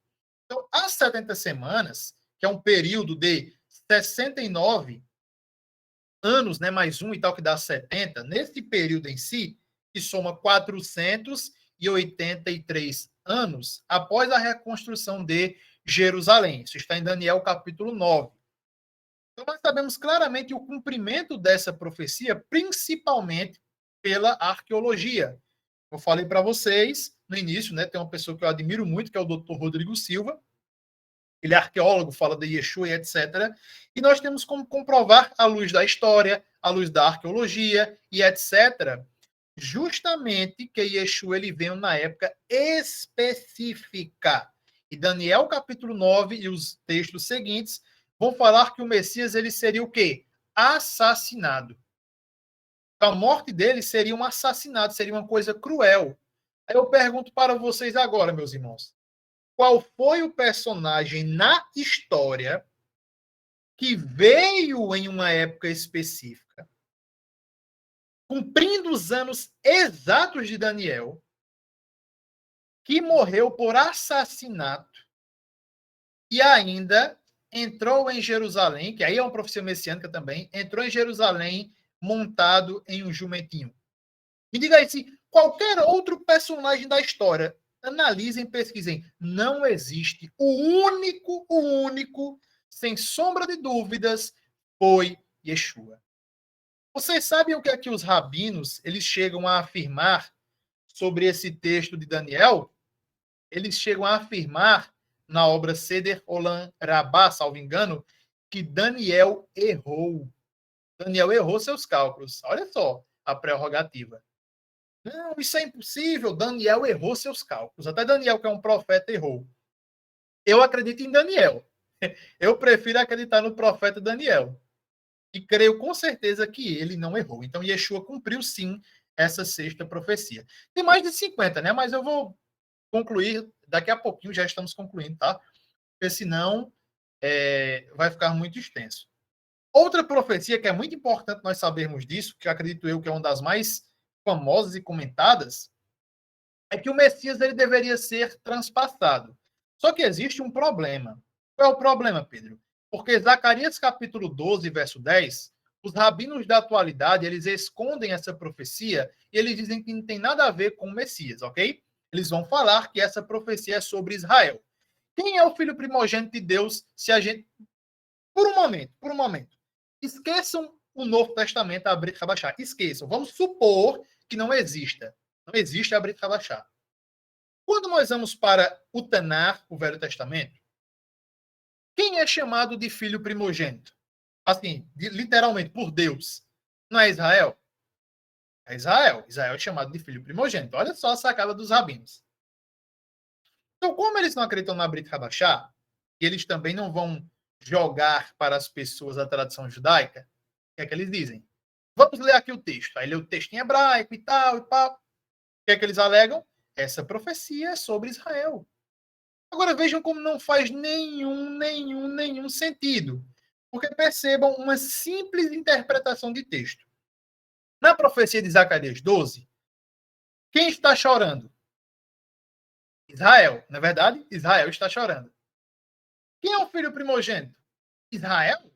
Então, as 70 semanas, que é um período de 69 anos, né, mais um e tal, que dá 70, nesse período em si, que soma 483 anos após a reconstrução de Jerusalém. Isso está em Daniel capítulo 9. Então, nós sabemos claramente o cumprimento dessa profecia, principalmente pela arqueologia. Eu falei para vocês no início, né, tem uma pessoa que eu admiro muito, que é o Dr. Rodrigo Silva. Ele é arqueólogo, fala de Yeshua e etc. E nós temos como comprovar, à luz da história, à luz da arqueologia e etc., justamente que Yeshua ele veio na época específica. E Daniel capítulo 9 e os textos seguintes vão falar que o Messias ele seria o quê? Assassinado. A morte dele seria um assassinato, seria uma coisa cruel. Aí eu pergunto para vocês agora, meus irmãos, qual foi o personagem na história que veio em uma época específica, cumprindo os anos exatos de Daniel, que morreu por assassinato e ainda entrou em Jerusalém, que aí é uma profecia messiânica também, entrou em Jerusalém montado em um jumentinho. Me diga aí se qualquer outro personagem da história, analisem, pesquisem, não existe. O único, sem sombra de dúvidas, foi Yeshua. Vocês sabem o que é que os rabinos eles chegam a afirmar sobre esse texto de Daniel? Eles chegam a afirmar na obra Seder Olam Rabbah, salvo engano, que Daniel errou. Daniel errou seus cálculos. Olha só a prerrogativa. Não, isso é impossível. Daniel errou seus cálculos. Até Daniel, que é um profeta, errou. Eu acredito em Daniel. Eu prefiro acreditar no profeta Daniel. E creio com certeza que ele não errou. Então, Yeshua cumpriu, sim, essa sexta profecia. Tem mais de 50, né? Mas eu vou concluir daqui a pouquinho, já estamos concluindo, tá? Porque senão vai ficar muito extenso. Outra profecia que é muito importante nós sabermos disso, que acredito eu que é uma das mais famosas e comentadas, é que o Messias ele deveria ser transpassado. Só que existe um problema. Qual é o problema, Pedro? Porque Zacarias capítulo 12, verso 10, os rabinos da atualidade, eles escondem essa profecia e eles dizem que não tem nada a ver com o Messias, ok? Eles vão falar que essa profecia é sobre Israel. Quem é o filho primogênito de Deus se a gente... Por um momento. Esqueçam o Novo Testamento, a Brit Rabachá. Esqueçam. Vamos supor que não exista. Não existe a Brit Rabachá. Quando nós vamos para o Tanar, o Velho Testamento, quem é chamado de filho primogênito? Assim, literalmente, por Deus. Não é Israel? É Israel. Israel é chamado de filho primogênito. Olha só a sacada dos rabinos. Então, como eles não acreditam na Brit Rabachá, e eles também não vão jogar para as pessoas a tradição judaica, o que é que eles dizem? Vamos ler aqui o texto. Aí lê o texto em hebraico e tal, e pá. O que é que eles alegam? Essa profecia é sobre Israel. Agora vejam como não faz nenhum sentido. Porque percebam uma simples interpretação de texto. Na profecia de Zacarias 12, quem está chorando? Israel. Na verdade, Israel está chorando. Quem é o filho primogênito? Israel.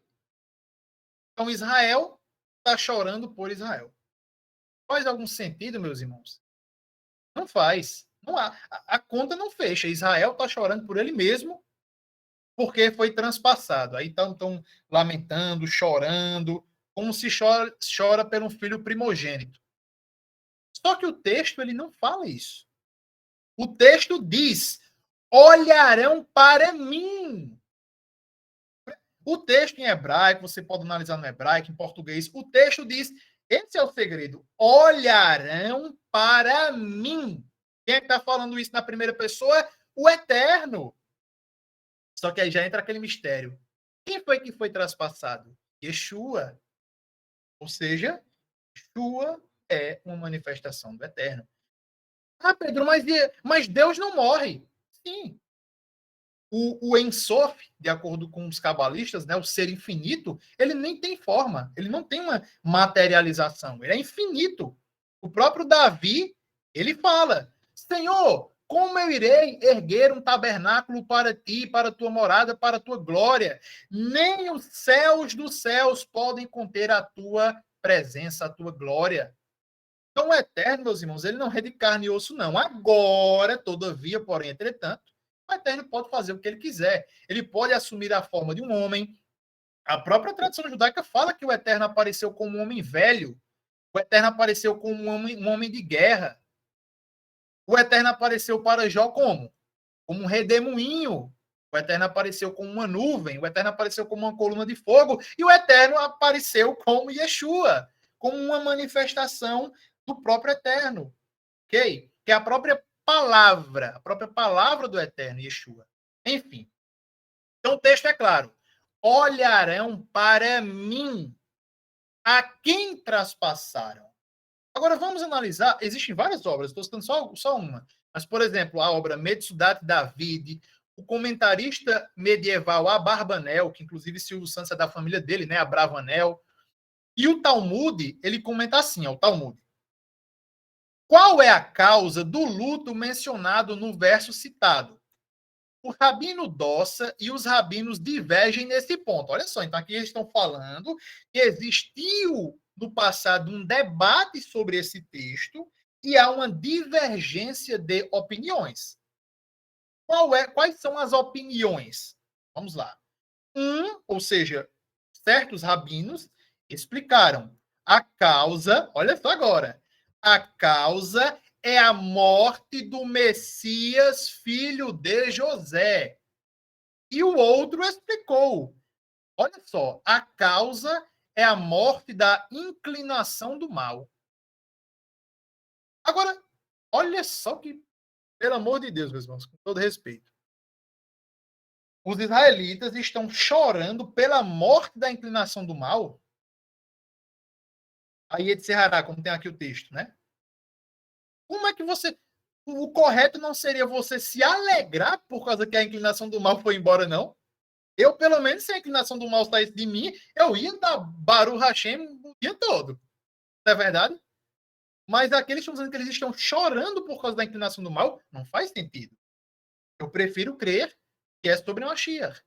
Então Israel está chorando por Israel. Faz algum sentido, meus irmãos? Não faz. Não há. A conta não fecha. Israel está chorando por ele mesmo porque foi transpassado. Aí estão lamentando, chorando, como se chora por um filho primogênito. Só que o texto ele não fala isso. O texto diz: olharão para mim. O texto em hebraico, você pode analisar no hebraico, em português, o texto diz, esse é o segredo, olharão para mim. Quem é que está falando isso na primeira pessoa? O Eterno. Só que aí já entra aquele mistério. Quem foi que foi traspassado? Yeshua. Ou seja, Yeshua é uma manifestação do Eterno. Ah, Pedro, mas Deus não morre. Sim. O Ein Sof, de acordo com os cabalistas, né, o ser infinito, ele nem tem forma, ele não tem uma materialização, ele é infinito. O próprio Davi, ele fala, Senhor, como eu irei erguer um tabernáculo para ti, para a tua morada, para a tua glória? Nem os céus dos céus podem conter a tua presença, a tua glória. Então, o Eterno, meus irmãos, ele não é de carne e osso, não. Agora, todavia, porém, entretanto, o Eterno pode fazer o que ele quiser. Ele pode assumir a forma de um homem. A própria tradição judaica fala que o Eterno apareceu como um homem velho. O Eterno apareceu como um homem de guerra. O Eterno apareceu para Jó como? Como um redemoinho. O Eterno apareceu como uma nuvem. O Eterno apareceu como uma coluna de fogo. E o Eterno apareceu como Yeshua, como uma manifestação do próprio Eterno. Ok? Que é a própria palavra do Eterno, Yeshua. Enfim. Então o texto é claro. Olharão para mim a quem traspassaram. Agora vamos analisar. Existem várias obras, estou citando só uma. Mas, por exemplo, a obra Metsudat David, o comentarista medieval Abarbanel, que inclusive Silvio Santos é da família dele, né? Abravanel. E o Talmud, ele comenta assim, o Talmud. Qual é a causa do luto mencionado no verso citado? O rabino Dossa e os rabinos divergem nesse ponto. Olha só, então aqui eles estão falando que existiu no passado um debate sobre esse texto e há uma divergência de opiniões. Quais são as opiniões? Vamos lá. Ou seja, certos rabinos explicaram a causa, olha só agora, a causa é a morte do Messias, filho de José. E o outro explicou, olha só, a causa é a morte da inclinação do mal. Agora, olha só que, pelo amor de Deus, meus irmãos, com todo respeito, os israelitas estão chorando pela morte da inclinação do mal. Aí encerrará, como tem aqui o texto, né? Como é que você... O correto não seria você se alegrar por causa que a inclinação do mal foi embora, não? Eu, pelo menos, se a inclinação do mal saísse de mim, eu ia dar Baruch Hashem o dia todo. Não é verdade? Mas aqueles estão dizendo que eles estão chorando por causa da inclinação do mal, não faz sentido. Eu prefiro crer que é sobre Mashiach.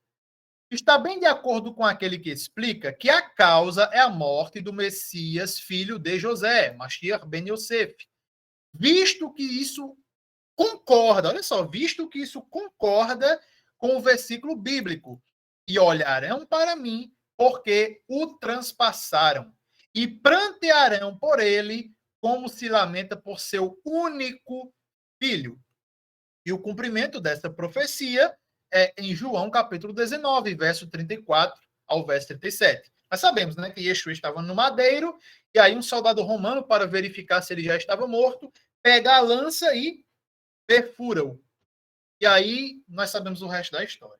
Está bem de acordo com aquele que explica que a causa é a morte do Messias, filho de José, Mashiach ben Yosef. Visto que isso concorda, olha só, visto que isso concorda com o versículo bíblico. E olharão para mim, porque o transpassaram, e prantearão por ele, como se lamenta por seu único filho. E o cumprimento dessa profecia é em João, capítulo 19, verso 34 ao verso 37. Nós sabemos, né, que Yeshua estava no madeiro, e aí um soldado romano, para verificar se ele já estava morto, pega a lança e perfura-o. E aí nós sabemos o resto da história.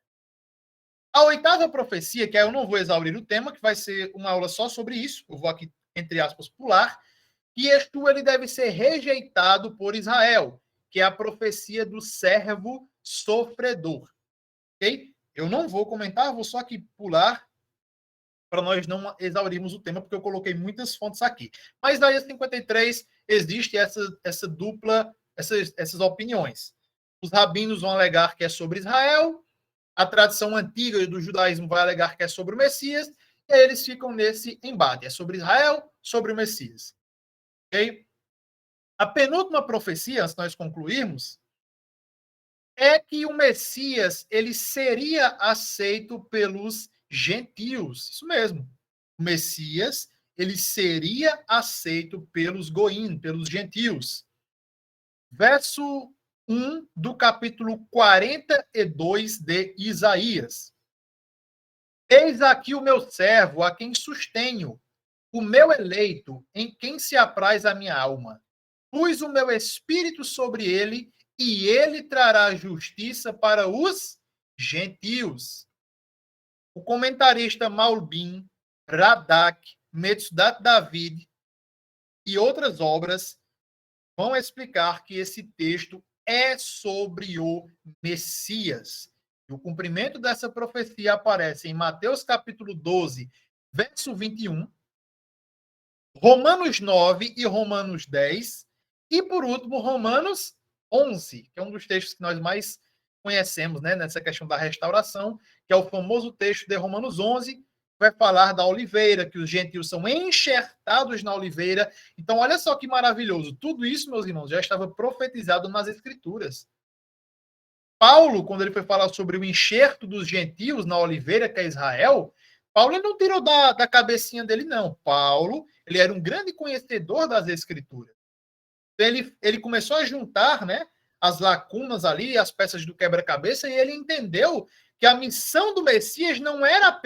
A oitava profecia, que aí eu não vou exaurir o tema, que vai ser uma aula só sobre isso, eu vou aqui, entre aspas, pular, que Yeshua ele deve ser rejeitado por Israel, que é a profecia do servo sofredor. Ok? Eu não vou comentar, vou só aqui pular para nós não exaurirmos o tema, porque eu coloquei muitas fontes aqui. Mas daí, 53, existe essa dupla, essas opiniões. Os rabinos vão alegar que é sobre Israel, a tradição antiga do judaísmo vai alegar que é sobre o Messias, e aí eles ficam nesse embate. É sobre Israel, sobre o Messias. Ok? A penúltima profecia, antes de nós concluirmos, é que o Messias ele seria aceito pelos gentios. Isso mesmo. O Messias ele seria aceito pelos goim, pelos gentios. Verso 1 do capítulo 42 de Isaías. Eis aqui o meu servo, a quem sustenho, o meu eleito, em quem se apraz a minha alma. Pus o meu espírito sobre ele, e ele trará justiça para os gentios. O comentarista Malbim, Radak, Metsudat David e outras obras vão explicar que esse texto é sobre o Messias. E o cumprimento dessa profecia aparece em Mateus capítulo 12, verso 21, Romanos 9 e Romanos 10, e por último, Romanos 11, que é um dos textos que nós mais conhecemos, né, nessa questão da restauração, que é o famoso texto de Romanos 11, que vai falar da oliveira, que os gentios são enxertados na oliveira. Então, olha só que maravilhoso. Tudo isso, meus irmãos, já estava profetizado nas Escrituras. Paulo, quando ele foi falar sobre o enxerto dos gentios na oliveira, que é Israel, Paulo ele não tirou da cabecinha dele, não. Paulo, ele era um grande conhecedor das Escrituras. Ele começou a juntar, né, as lacunas ali, as peças do quebra-cabeça, e ele entendeu que a missão do Messias não era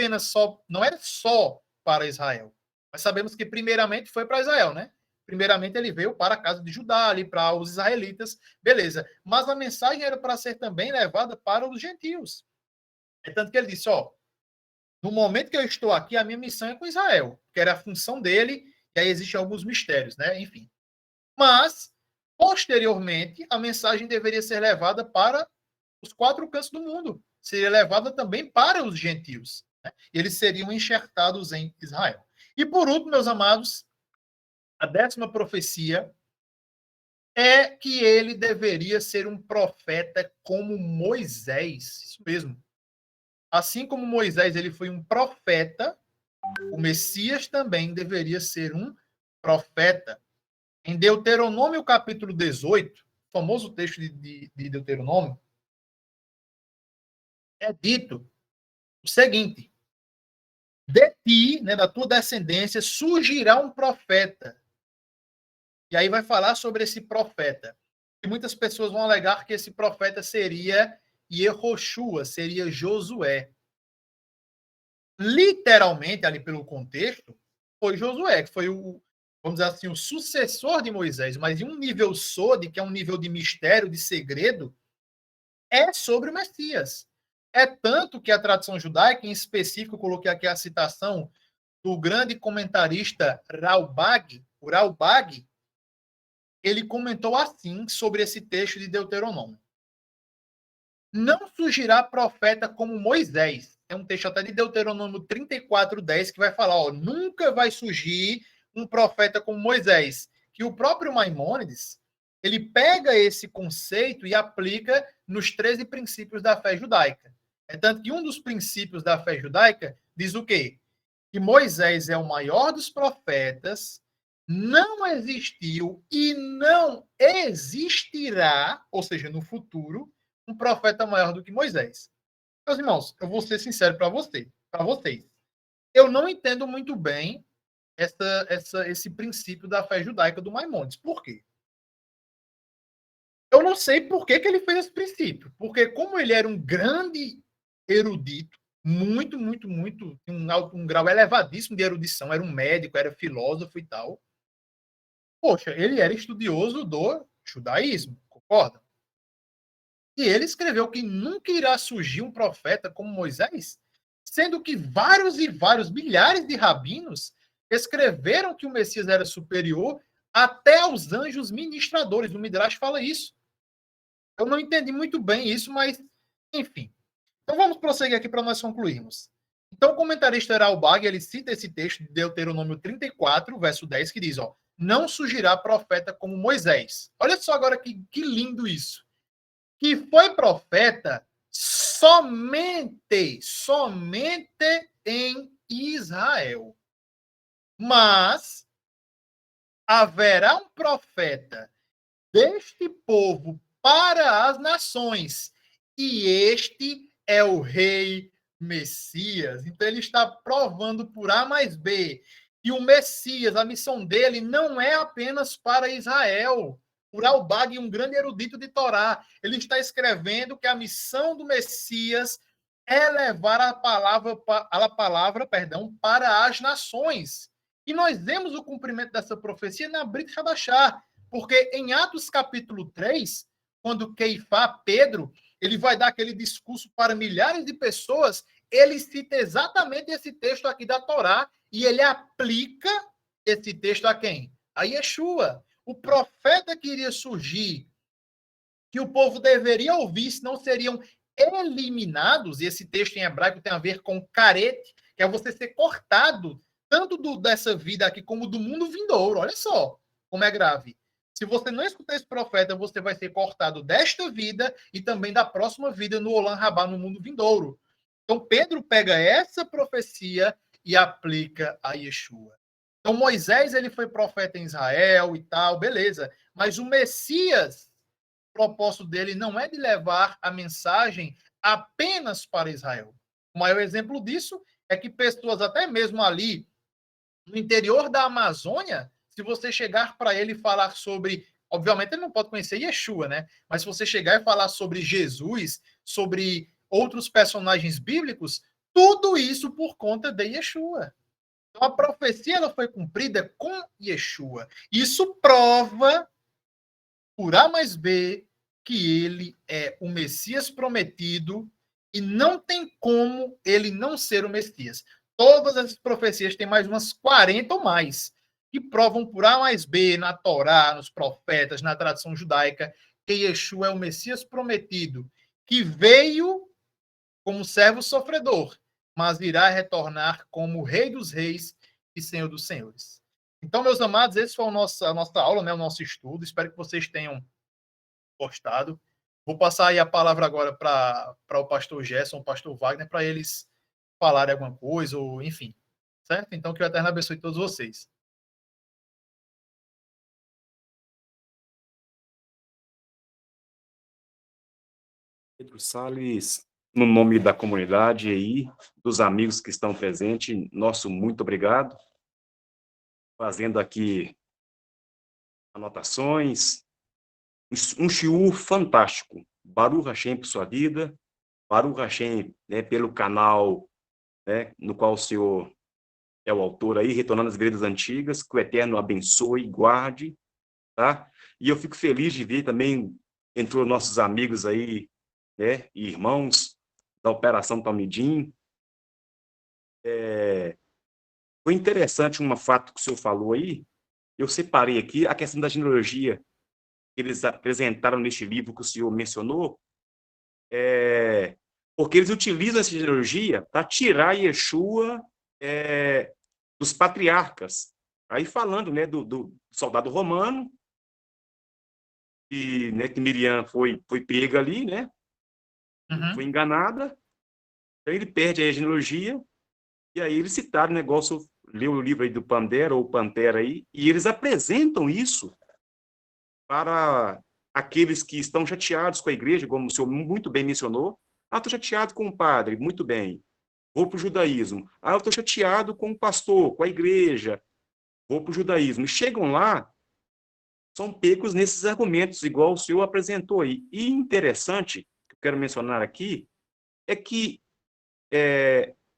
só para Israel. Nós sabemos que primeiramente foi para Israel, né? Primeiramente ele veio para a casa de Judá, ali para os israelitas, beleza. Mas a mensagem era para ser também levada para os gentios. É tanto que ele disse, ó, no momento que eu estou aqui, a minha missão é com Israel, que era a função dele, e aí existem alguns mistérios, né? Enfim. Mas, posteriormente, a mensagem deveria ser levada para os 4 cantos do mundo. Seria levada também para os gentios. Né? Eles seriam enxertados em Israel. E por último, meus amados, a 10ª profecia é que ele deveria ser um profeta como Moisés. Isso mesmo. Assim como Moisés ele foi um profeta, o Messias também deveria ser um profeta. Em Deuteronômio capítulo 18, famoso texto de Deuteronômio, é dito o seguinte: de ti, né, da tua descendência, surgirá um profeta. E aí vai falar sobre esse profeta. E muitas pessoas vão alegar que esse profeta seria Yehoshua, seria Josué. Literalmente, ali pelo contexto, foi Josué, que foi vamos dizer assim, o sucessor de Moisés, mas em um nível sode, que é um nível de mistério, de segredo, é sobre o Messias. É tanto que a tradição judaica, em específico, eu coloquei aqui a citação do grande comentarista Ralbag, o Ralbag, ele comentou assim sobre esse texto de Deuteronômio. Não surgirá profeta como Moisés. É um texto até de Deuteronômio 34:10 que vai falar, ó, nunca vai surgir um profeta como Moisés. Que o próprio Maimônides, ele pega esse conceito e aplica nos 13 princípios da fé judaica. É tanto que um dos princípios da fé judaica diz o quê? Que Moisés é o maior dos profetas, não existiu e não existirá, ou seja, no futuro, um profeta maior do que Moisés. Meus irmãos, eu vou ser sincero para vocês. Eu não entendo muito bem esse princípio da fé judaica do Maimônides. Por quê? Eu não sei por que ele fez esse princípio. Porque como ele era um grande erudito, muito, um grau elevadíssimo de erudição, era um médico, era filósofo e tal. Poxa, ele era estudioso do judaísmo, concorda? E ele escreveu que nunca irá surgir um profeta como Moisés, sendo que vários e vários milhares de rabinos escreveram que o Messias era superior até aos anjos ministradores. O Midrash fala isso. Eu não entendi muito bem isso, mas, enfim. Então vamos prosseguir aqui para nós concluirmos. Então o comentarista Ralbag, ele cita esse texto de Deuteronômio 34, verso 10, que diz, ó, não surgirá profeta como Moisés. Olha só agora que lindo isso. Que foi profeta somente em Israel. Mas haverá um profeta deste povo para as nações, e este é o rei Messias. Então ele está provando por A mais B que o Messias, a missão dele não é apenas para Israel. O Ralbag, um grande erudito de Torá, ele está escrevendo que a missão do Messias é levar a palavra para as nações. E nós vemos o cumprimento dessa profecia na Brit Hadashah, porque em Atos capítulo 3, quando Keifá, Pedro, ele vai dar aquele discurso para milhares de pessoas, ele cita exatamente esse texto aqui da Torá e ele aplica esse texto a quem? A Yeshua. O profeta que iria surgir, que o povo deveria ouvir, senão seriam eliminados, e esse texto em hebraico tem a ver com carete, que é você ser cortado, tanto dessa vida aqui como do mundo vindouro. Olha só como é grave. Se você não escutar esse profeta, você vai ser cortado desta vida e também da próxima vida no Olam Rabá, no mundo vindouro. Então, Pedro pega essa profecia e aplica a Yeshua. Então, Moisés, ele foi profeta em Israel e tal, beleza. Mas o Messias, o propósito dele não é de levar a mensagem apenas para Israel. O maior exemplo disso é que pessoas, até mesmo ali no interior da Amazônia, se você chegar para ele e falar sobre... Obviamente, ele não pode conhecer Yeshua, né? Mas se você chegar e falar sobre Jesus, sobre outros personagens bíblicos, tudo isso por conta de Yeshua. Então, a profecia ela foi cumprida com Yeshua. Isso prova, por A mais B, que ele é o Messias prometido e não tem como ele não ser o Messias. Todas essas profecias têm mais umas 40 ou mais, que provam por A mais B, na Torá, nos profetas, na tradição judaica, que Yeshua é o Messias prometido, que veio como servo sofredor, mas irá retornar como Rei dos Reis e Senhor dos Senhores. Então, meus amados, esse foi a nossa aula, né, o nosso estudo. Espero que vocês tenham gostado. Vou passar aí a palavra agora para o pastor Gerson, o pastor Wagner, para eles falarem alguma coisa, ou enfim. Certo? Então, que o Eterno abençoe todos vocês. Pedro Salles, no nome da comunidade aí, dos amigos que estão presentes, nosso muito obrigado. Fazendo aqui anotações. Um shiur fantástico. Baruch Hashem por sua vida. Baruch Hashem, né, pelo canal, né, no qual o senhor é o autor aí, retornando às igrejas antigas, que o Eterno abençoe e guarde, tá? E eu fico feliz de ver também, entrou nossos amigos aí, né, e irmãos da Operação Talmidim. Foi interessante um fato que o senhor falou aí, eu separei aqui a questão da genealogia que eles apresentaram neste livro que o senhor mencionou, porque eles utilizam essa genealogia para tirar Yeshua dos patriarcas. Aí falando, né, do soldado romano, e, né, que Miriam foi pega ali, né, foi enganada, aí ele perde a genealogia, e aí eles citaram o negócio, leu o livro aí do Pandera, ou Pantera aí, e eles apresentam isso para aqueles que estão chateados com a igreja, como o senhor muito bem mencionou. Ah, estou chateado com o padre, muito bem. Vou para o judaísmo. Ah, eu estou chateado com o pastor, com a igreja. Vou para o judaísmo. E chegam lá, são pegos nesses argumentos, igual o senhor apresentou aí. E interessante, que eu quero mencionar aqui, é que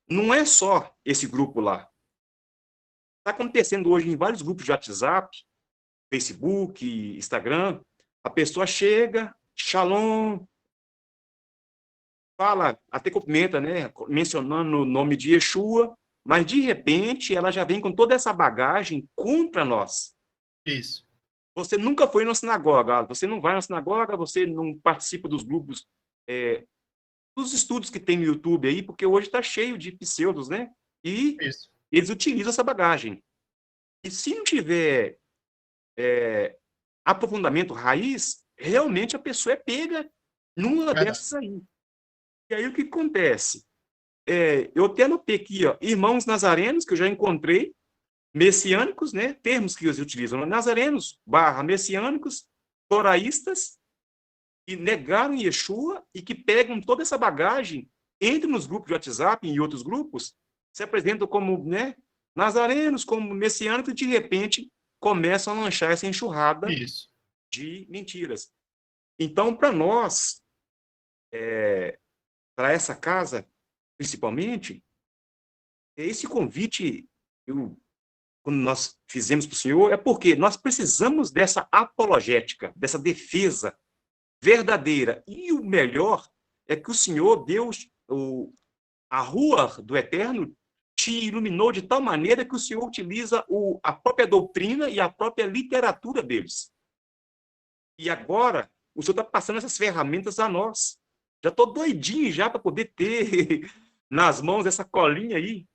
não é só esse grupo lá. Está acontecendo hoje em vários grupos de WhatsApp, Facebook, Instagram, a pessoa chega, shalom, fala, até cumprimenta, né, mencionando o nome de Yeshua, mas de repente ela já vem com toda essa bagagem contra nós. Isso. Você nunca foi na sinagoga, você não vai na sinagoga, você não participa dos grupos, dos estudos que tem no YouTube aí, porque hoje está cheio de pseudos, né? E Isso. eles utilizam essa bagagem. E se não tiver aprofundamento raiz, realmente a pessoa é pega numa dessas aí. E aí o que acontece? Eu até anotei aqui, ó, irmãos nazarenos, que eu já encontrei, messiânicos, né, termos que eles utilizam, nazarenos, messiânicos, toraístas, que negaram Yeshua e que pegam toda essa bagagem, entram nos grupos de WhatsApp e em outros grupos, se apresentam como, né, nazarenos, como messiânicos, e de repente começam a lanchar essa enxurrada de mentiras. Então, para nós, para essa casa, principalmente, esse convite, quando nós fizemos para o senhor, é porque nós precisamos dessa apologética, dessa defesa verdadeira. E o melhor é que o senhor, Deus, a rua do Eterno, te iluminou de tal maneira que o senhor utiliza a própria doutrina e a própria literatura deles. E agora, o senhor está passando essas ferramentas a nós. Já estou doidinho já para poder ter nas mãos essa colinha aí.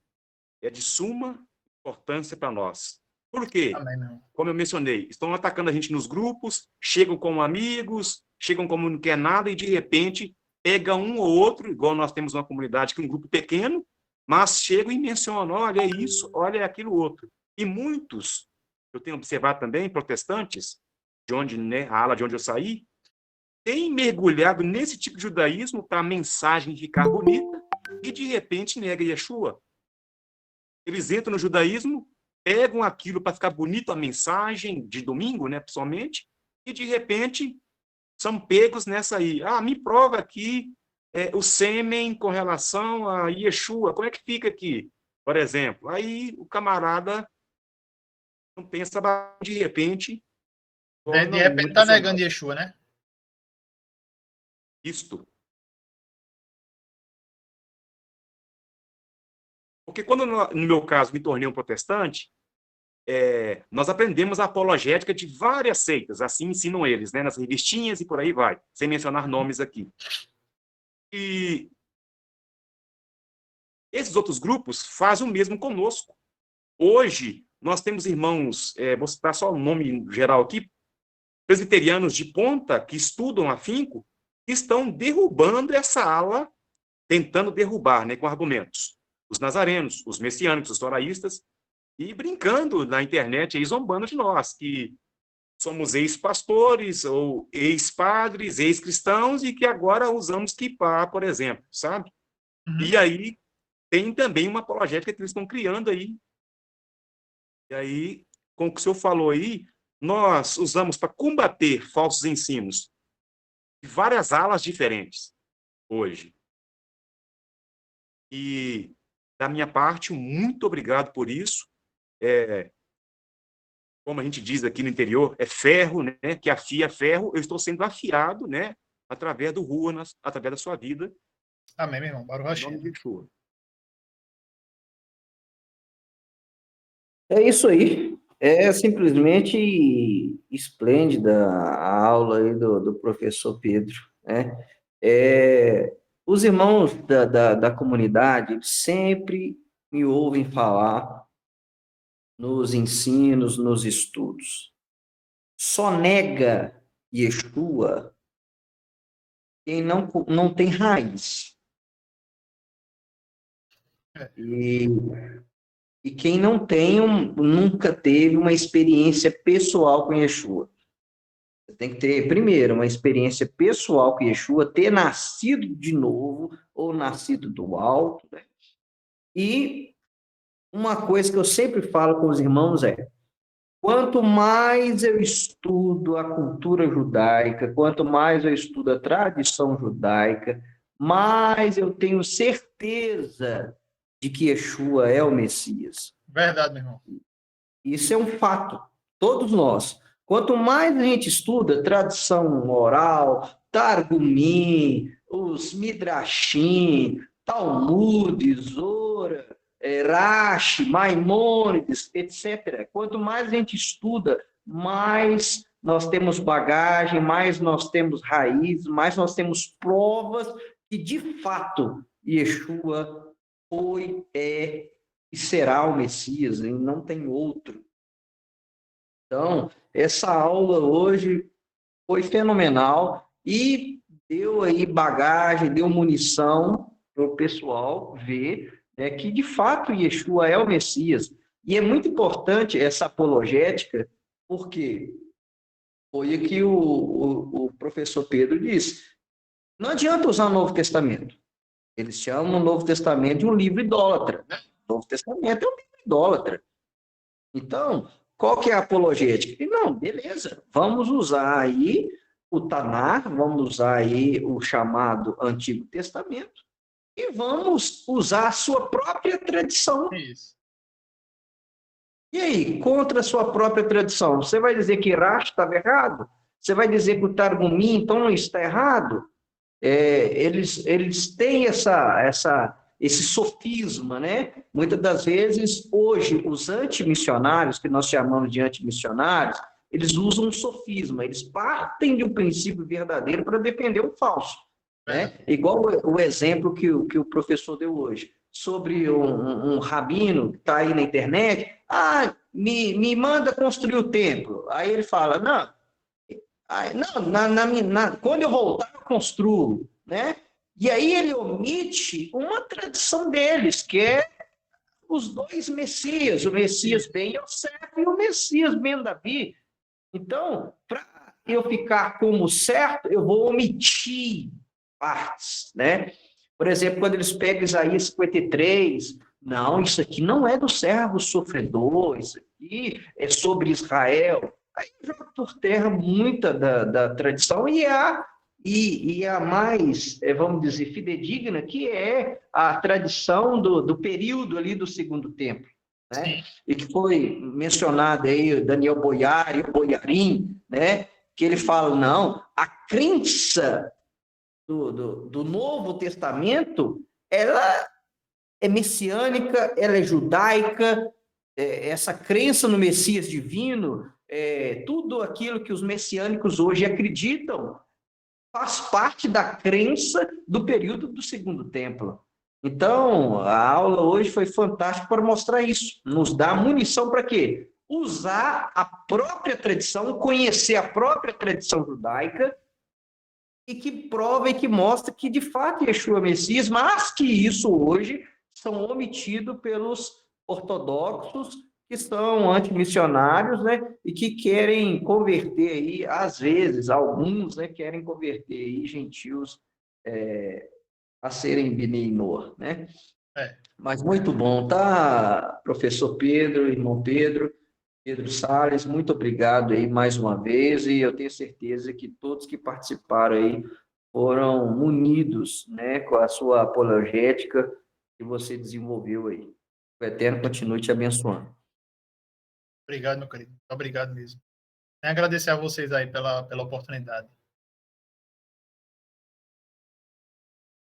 É de suma importância para nós. Por quê? Amém, meu irmão. Como eu mencionei, estão atacando a gente nos grupos, chegam como amigos, chegam como não quer nada e, de repente, pega um ou outro, igual nós temos uma comunidade que é um grupo pequeno, mas chegam e mencionam, olha isso, olha aquilo outro. E muitos, eu tenho observado também, protestantes, de onde, né, a ala de onde eu saí, têm mergulhado nesse tipo de judaísmo para a mensagem ficar bonita e, de repente, nega Yeshua. Eles entram no judaísmo, pegam aquilo para ficar bonito a mensagem de domingo, né, pessoalmente, e, de repente, são pegos nessa aí. Ah, me prova aqui o sêmen com relação a Yeshua. Como é que fica aqui, por exemplo? Aí o camarada não pensa, de repente... De repente está negando Yeshua, né? Isto. Porque quando, no meu caso, me tornei um protestante, nós aprendemos a apologética de várias seitas, assim ensinam eles, né, nas revistinhas e por aí vai, sem mencionar nomes aqui. E esses outros grupos fazem o mesmo conosco. Hoje, nós temos irmãos, vou citar só o nome geral aqui, presbiterianos de ponta, que estudam afinco, que estão derrubando essa ala, tentando derrubar, né, com argumentos. Os nazarenos, os messiânicos, os toraístas, e brincando na internet, aí, zombando de nós, que somos ex-pastores, ou ex-padres, ex-cristãos, e que agora usamos kippá, por exemplo, sabe? Uhum. E aí tem também uma apologética que eles estão criando aí. E aí, com o que o senhor falou aí, nós usamos para combater falsos ensinos de várias alas diferentes hoje. E, da minha parte, muito obrigado por isso. Como a gente diz aqui no interior, é ferro, né? Que afia ferro. Eu estou sendo afiado, né? Através do Ruanas, através da sua vida. Amém, meu irmão. Baruch Em nome Hashem. de Yeshua. É isso aí. É simplesmente esplêndida a aula aí do professor Pedro, né? Os irmãos da comunidade eles sempre me ouvem falar nos ensinos, nos estudos. Só nega Yeshua quem não tem raiz. E quem não tem, nunca teve uma experiência pessoal com Yeshua. Você tem que ter, primeiro, uma experiência pessoal com Yeshua, ter nascido de novo, ou nascido do alto, né? E uma coisa que eu sempre falo com os irmãos quanto mais eu estudo a cultura judaica, quanto mais eu estudo a tradição judaica, mais eu tenho certeza de que Yeshua é o Messias. Verdade, meu irmão. Isso é um fato, todos nós. Quanto mais a gente estuda tradição oral, Targumim, os Midrashim, Talmud, Zora, Rashi, Maimônides, etc. Quanto mais a gente estuda, mais nós temos bagagem, mais nós temos raiz, mais nós temos provas que, de fato, Yeshua foi, e será o Messias, e não tem outro. Então, essa aula hoje foi fenomenal e deu aí bagagem, deu munição para o pessoal ver que, de fato, Yeshua é o Messias. E é muito importante essa apologética, porque foi o que o professor Pedro disse. Não adianta usar o Novo Testamento. Eles chamam o Novo Testamento de um livro idólatra. O Novo Testamento é um livro idólatra. Então, qual que é a apologética? Não, beleza, vamos usar aí o Tanar, vamos usar aí o chamado Antigo Testamento e vamos usar a sua própria tradição. Isso. E aí, contra a sua própria tradição, você vai dizer que Rashi estava errado? Você vai dizer que o Targumim, então, não está errado? Eles têm esse sofisma, né? Muitas das vezes, hoje, os antimissionários, que nós chamamos de antimissionários, eles usam um sofisma, eles partem de um princípio verdadeiro para defender o falso. né? Igual o exemplo que o professor deu hoje, sobre um rabino que está aí na internet, me manda construir o templo. Aí ele fala, não, quando eu voltar, eu construo, né? E aí ele omite uma tradição deles, que é os dois Messias, o Messias Ben Yosef e o Messias Ben Davi. Então, para eu ficar como certo, eu vou omitir partes, né? Por exemplo, quando eles pegam Isaías 53, não, isso aqui não é do servo sofredor, isso aqui é sobre Israel. Aí joga por terra muita da tradição e a mais, vamos dizer, fidedigna, que é a tradição do período ali do Segundo Templo, né? E que foi mencionado aí, Daniel Boiari, Boiarim, né? Que ele fala, não, a crença do Novo Testamento, ela é messiânica, ela é judaica, essa crença no Messias divino, tudo aquilo que os messiânicos hoje acreditam, faz parte da crença do período do Segundo Templo. Então, a aula hoje foi fantástica para mostrar isso, nos dá munição para quê? Usar a própria tradição, conhecer a própria tradição judaica, e que prova e que mostra que, de fato, Yeshua é o Messias, mas que isso hoje são omitidos pelos ortodoxos, que são antimissionários, né, e que querem converter aí, às vezes, alguns, né, querem converter aí gentios a serem Bnei Noach, né? Mas muito bom, tá, professor Pedro, irmão Pedro Salles, muito obrigado aí mais uma vez, e eu tenho certeza que todos que participaram aí foram munidos, né, com a sua apologética que você desenvolveu aí. O Eterno continue te abençoando. Obrigado, meu querido. Obrigado mesmo. E agradecer a vocês aí pela oportunidade.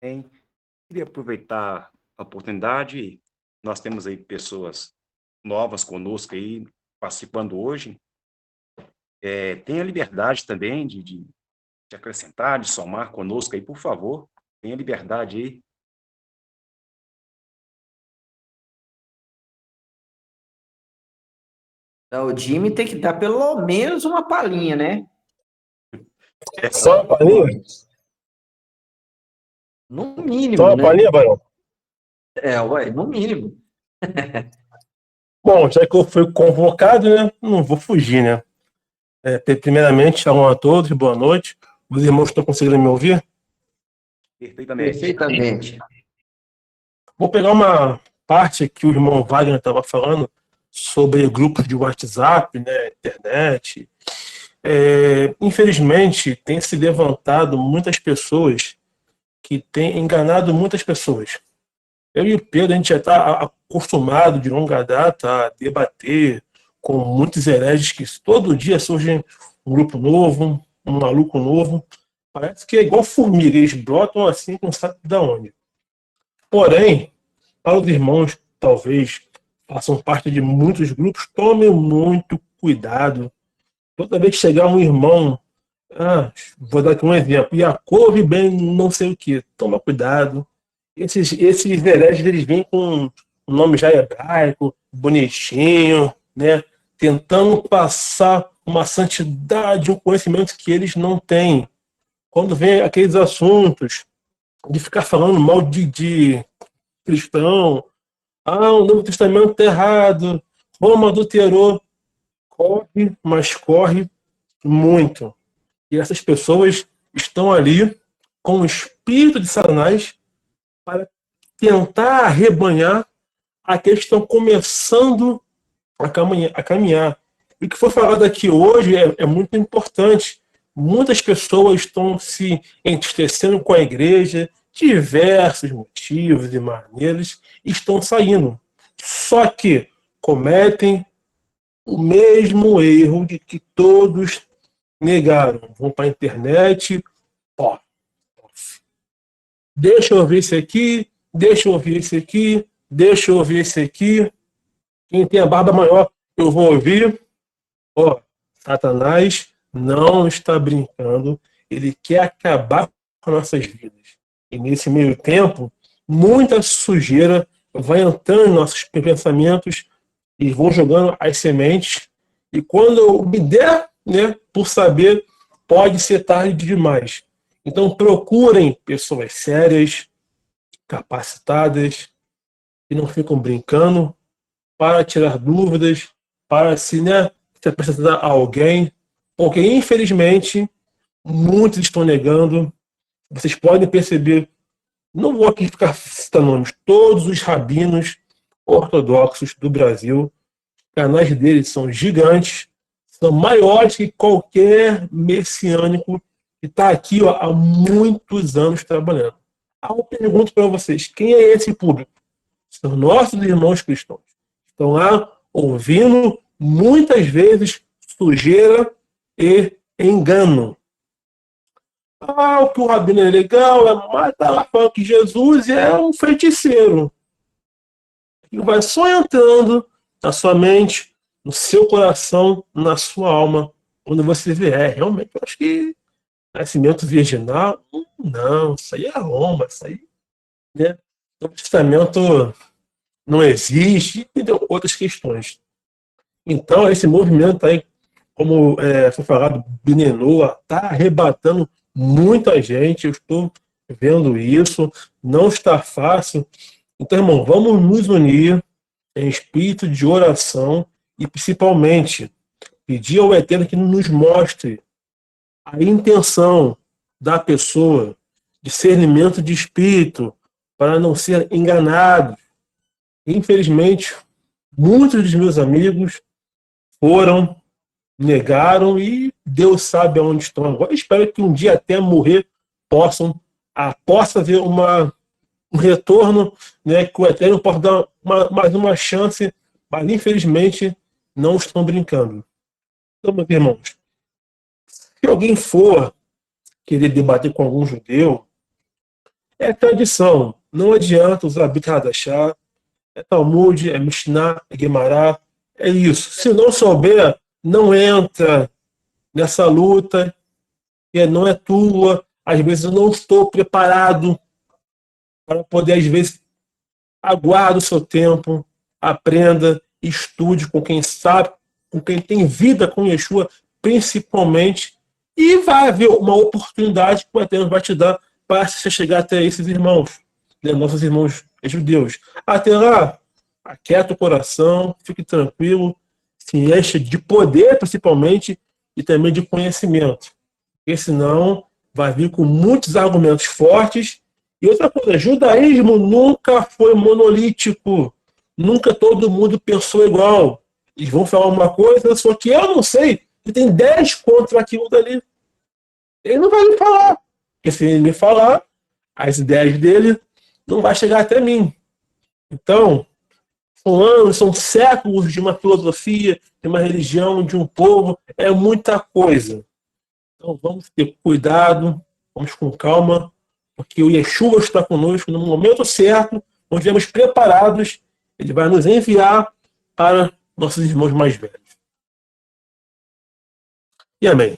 Bem, queria aproveitar a oportunidade, nós temos aí pessoas novas conosco aí, participando hoje, tenha liberdade também de acrescentar, de somar conosco aí, por favor, tenha liberdade aí. Então, o Jimmy tem que dar pelo menos uma palhinha, né? Só uma palhinha? No mínimo, Só uma né? palhinha, Barão? Ué, no mínimo. Bom, já que eu fui convocado, né? Não vou fugir, né? Primeiramente, shalom a todos, boa noite. Os irmãos estão conseguindo me ouvir? Perfeitamente. Perfeitamente. Vou pegar uma parte que o irmão Wagner estava falando sobre grupos de WhatsApp, né? Internet. Infelizmente, tem se levantado muitas pessoas que têm enganado muitas pessoas. Eu e o Pedro, a gente já está acostumado de longa data a debater com muitos hereges que todo dia surge um grupo novo, um maluco novo. Parece que é igual formiga, eles brotam assim, não sabe de onde. Porém, para os irmãos, talvez façam parte de muitos grupos, tomem muito cuidado. Toda vez que chegar um irmão, vou dar aqui um exemplo, Yaakov bem não sei o que, toma cuidado. Esses hereges, eles vêm com um nome já hebraico, bonitinho, né? Tentando passar uma santidade, um conhecimento que eles não têm. Quando vem aqueles assuntos de ficar falando mal de cristão, o Novo Testamento está errado, Roma adulterou, corre, mas corre muito. E essas pessoas estão ali com o espírito de Satanás para tentar arrebanhar aqueles que estão começando a caminhar. E o que foi falado aqui hoje é muito importante. Muitas pessoas estão se entristecendo com a igreja, diversos motivos e maneiras, estão saindo. Só que cometem o mesmo erro de que todos negaram. Vão para a internet, deixa eu ver esse aqui, deixa eu ouvir esse aqui, deixa eu ouvir esse aqui. Quem tem a barba maior, eu vou ouvir. Satanás não está brincando. Ele quer acabar com nossas vidas. E nesse meio tempo, muita sujeira vai entrando em nossos pensamentos e vão jogando as sementes. E quando eu me der, né, por saber, pode ser tarde demais. Então procurem pessoas sérias, capacitadas, que não ficam brincando, para tirar dúvidas, para se apresentar a alguém, porque infelizmente muitos estão negando. Vocês podem perceber, não vou aqui ficar citando nomes, todos os rabinos ortodoxos do Brasil, canais deles são gigantes, são maiores que qualquer messiânico que está aqui, ó, há muitos anos trabalhando. Aí eu pergunto para vocês, quem é esse público? São nossos irmãos cristãos. Estão lá ouvindo, muitas vezes, sujeira e engano. O que o rabino é legal, mas tá lá falando que Jesus é um feiticeiro. E vai só entrando na sua mente, no seu coração, na sua alma, quando você vê, realmente, eu acho que nascimento virginal, não, isso aí é Roma, isso aí, né? O testamento não existe, e outras questões. Então, esse movimento aí, como foi falado, Binenoa, está arrebatando muita gente, eu estou vendo isso, não está fácil. Então, irmão, vamos nos unir em espírito de oração e, principalmente, pedir ao Eterno que nos mostre a intenção da pessoa, discernimento de espírito, para não ser enganado. Infelizmente, muitos dos meus amigos foram, negaram e Deus sabe aonde estão agora. Espero que um dia até morrer possa haver um retorno, né, que o Eterno possa dar mais uma chance, mas infelizmente não estão brincando. Então, meus irmãos, se alguém for querer debater com algum judeu, é tradição. Não adianta usar Brit Hadashah, é Talmud, é Mishnah, é Guemará, é isso. Se não souber, não entra nessa luta, que não é tua. Às vezes eu não estou preparado para poder, às vezes, aguarde o seu tempo, aprenda, estude com quem sabe, com quem tem vida com Yeshua, principalmente, e vai haver uma oportunidade que o Eterno vai te dar para você chegar até esses irmãos, né, nossos irmãos judeus. Até lá, aquieta o coração, fique tranquilo, se enche de poder, principalmente, e também de conhecimento. Porque senão vai vir com muitos argumentos fortes. E outra coisa, judaísmo nunca foi monolítico. Nunca todo mundo pensou igual. Eles vão falar uma coisa, só que eu não sei. E tem 10 contra aquilo dali. Ele não vai me falar. Porque se ele me falar, as ideias dele não vai chegar até mim. Então, são anos, são séculos de uma filosofia, de uma religião, de um povo. É muita coisa. Então vamos ter cuidado, vamos com calma, porque o Yeshua está conosco no momento certo, quando estivermos preparados, ele vai nos enviar para nossos irmãos mais velhos. E amém.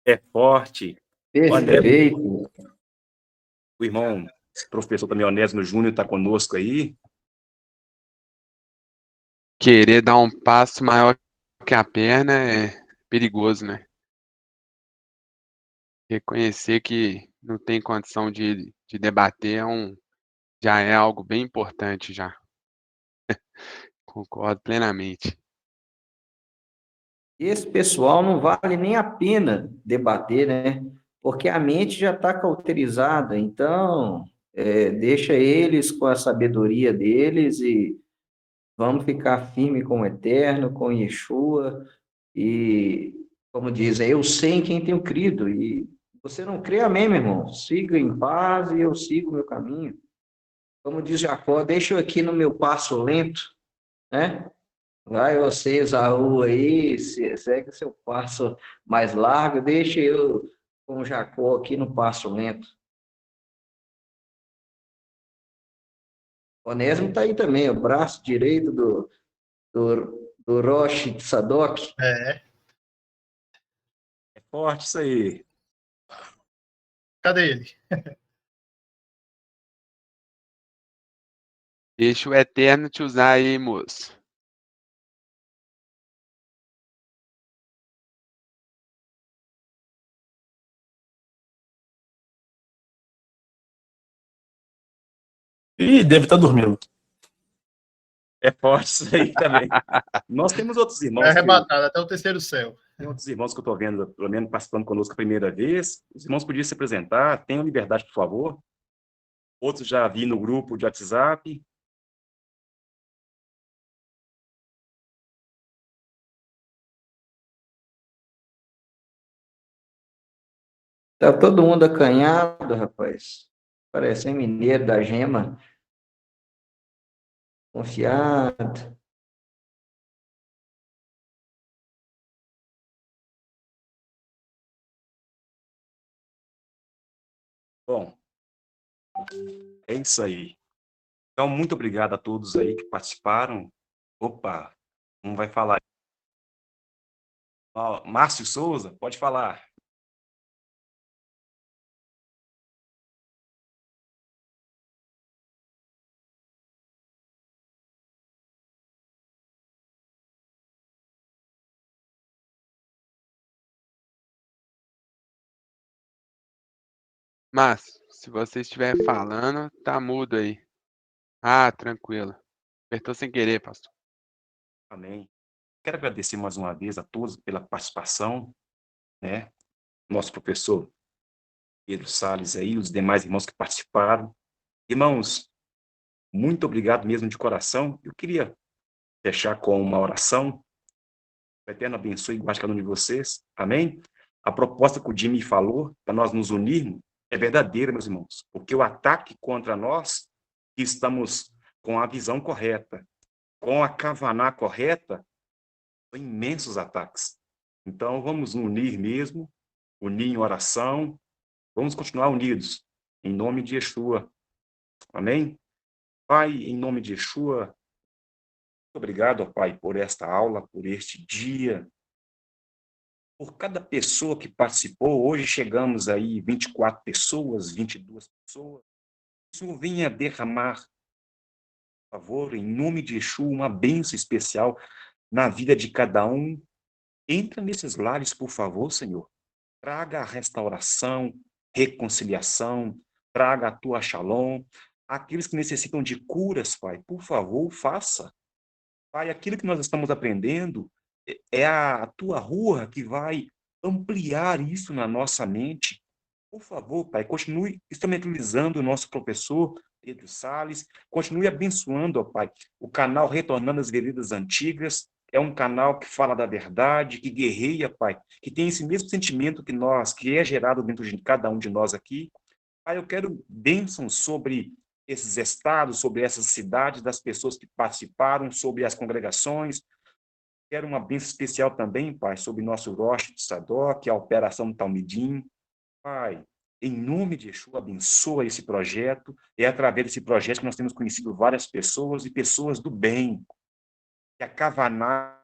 É forte. Perfeito. O irmão, professor também Onésimo Júnior está conosco aí. Querer dar um passo maior que a perna é perigoso, né? Reconhecer que não tem condição de debater já é algo bem importante já. Concordo plenamente. Esse pessoal não vale nem a pena debater, né? Porque a mente já está cauterizada. Então, deixa eles com a sabedoria deles e vamos ficar firme com o Eterno, com Yeshua. E, como dizem, eu sei em quem tenho crido. E você não crê, amém, meu irmão? Siga em paz e eu sigo o meu caminho. Como diz Jacó, deixa eu aqui no meu passo lento, né? Vai você, Esaú, aí, segue seu passo mais largo, deixa eu com Jacó aqui no passo lento. Onésimo está aí também, o braço direito do Rosh Tzadok. É. É forte isso aí. Cadê ele? Deixa o Eterno te usar aí, moço. Ih, deve estar dormindo. É forte isso aí também. Nós temos outros Vai irmãos arrebatado até o terceiro céu. tem outros irmãos que eu estou vendo, pelo menos participando conosco a primeira vez. Os irmãos podiam se apresentar, tenham liberdade, por favor. Outros já vi no grupo de WhatsApp. Tá todo mundo acanhado, rapaz. Parecendo mineiro da gema. Confiado. Bom, é isso aí. Então, muito obrigado a todos aí que participaram. Opa, um vai falar. Ó, Márcio Souza, pode falar. Mas, se você estiver falando, tá mudo aí. Ah, tranquilo. Apertou sem querer, pastor. Amém. Quero agradecer mais uma vez a todos pela participação, né? Nosso professor Pedro Salles aí, os demais irmãos que participaram. Irmãos, muito obrigado mesmo de coração. Eu queria fechar com uma oração. O Eterno abençoe e guarde cada um de vocês. Amém? A proposta que o Jimmy falou, para nós nos unirmos, é verdadeira, meus irmãos. Porque o ataque contra nós, que estamos com a visão correta, com a kavaná correta, são imensos ataques. Então, vamos nos unir mesmo, unir em oração, vamos continuar unidos, em nome de Yeshua. Amém? Pai, em nome de Yeshua, muito obrigado, ó Pai, por esta aula, por este dia, por cada pessoa que participou. Hoje chegamos aí 24 pessoas, 22 pessoas. O Senhor venha derramar, por favor, em nome de Yeshua, uma bênção especial na vida de cada um. Entra nesses lares, por favor, Senhor. Traga a restauração, reconciliação, traga a tua shalom. Aqueles que necessitam de curas, Pai, por favor, faça. Pai, aquilo que nós estamos aprendendo é a tua rua que vai ampliar isso na nossa mente. Por favor, Pai, continue instrumentalizando o nosso professor Pedro Salles, continue abençoando, ó Pai, o canal Retornando às Veredas Antigas. É um canal que fala da verdade, que guerreia, Pai, que tem esse mesmo sentimento que nós, que é gerado dentro de cada um de nós aqui. Pai, eu quero bênçãos sobre esses estados, sobre essas cidades, das pessoas que participaram, sobre as congregações. Quero uma bênção especial também, Pai, sobre nosso Rosh de Sadoc, a Operação Talmidim. Pai, em nome de Yeshua, abençoa esse projeto. É através desse projeto que nós temos conhecido várias pessoas e pessoas do bem. Que a Kavaná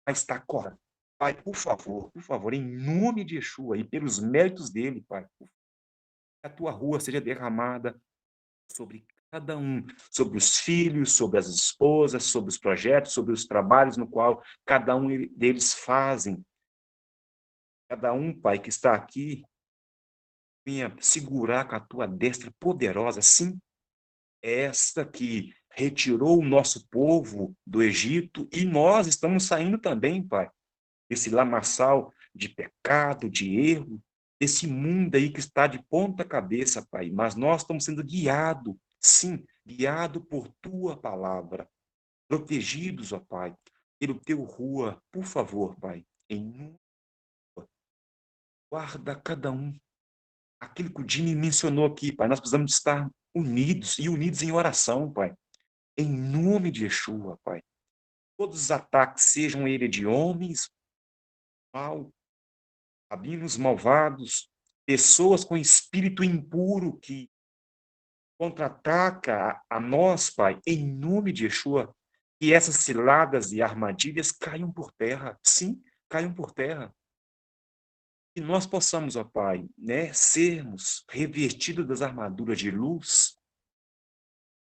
está correta. Pai, por favor, em nome de Yeshua e pelos méritos dele, Pai, que a tua rua seja derramada sobre cada um, sobre os filhos, sobre as esposas, sobre os projetos, sobre os trabalhos no qual cada um deles fazem. Cada um, Pai, que está aqui, venha segurar com a tua destra poderosa, sim, esta que retirou o nosso povo do Egito, e nós estamos saindo também, Pai, desse lamaçal de pecado, de erro, desse mundo aí que está de ponta cabeça, Pai, mas nós estamos sendo guiados, sim, guiados por tua palavra, protegidos, ó Pai, pelo teu rua, por favor, Pai, guarda cada um. Aquilo que o Jimmy mencionou aqui, Pai, nós precisamos estar unidos e unidos em oração, Pai. Em nome de Yeshua, Pai. Todos os ataques, sejam eles de homens, mal, rabinos malvados, pessoas com espírito impuro que contra-ataca a nós, Pai, em nome de Yeshua, que essas ciladas e armadilhas caiam por terra. Sim, caiam por terra. que nós possamos, ó Pai, né, sermos revestidos das armaduras de luz.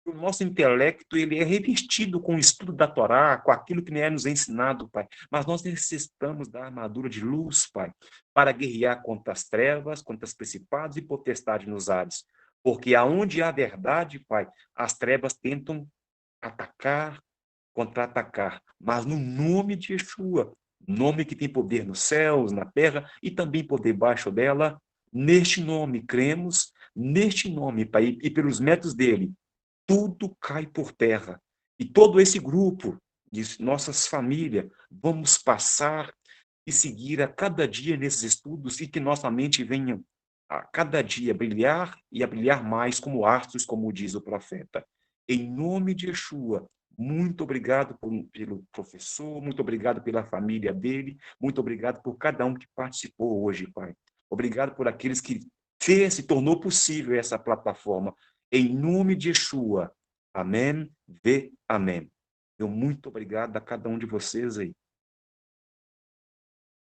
O nosso intelecto, ele é revestido com o estudo da Torá, com aquilo que é nos ensinado, Pai. Mas nós necessitamos da armadura de luz, Pai, para guerrear contra as trevas, contra os principados e potestades nos ares. Porque aonde há verdade, Pai, as trevas tentam atacar, contra-atacar. Mas no nome de Yeshua, nome que tem poder nos céus, na terra e também por debaixo dela, neste nome cremos, neste nome, Pai, e pelos métodos dele, tudo cai por terra. E todo esse grupo de nossas famílias, vamos passar e seguir a cada dia nesses estudos e que nossa mente venha a cada dia brilhar e a brilhar mais como astros, como diz o profeta. Em nome de Yeshua, muito obrigado pelo professor, muito obrigado pela família dele, muito obrigado por cada um que participou hoje, Pai. Obrigado por aqueles que fez e tornou possível essa plataforma. Em nome de Yeshua. Amém. Amém. Eu muito obrigado a cada um de vocês aí.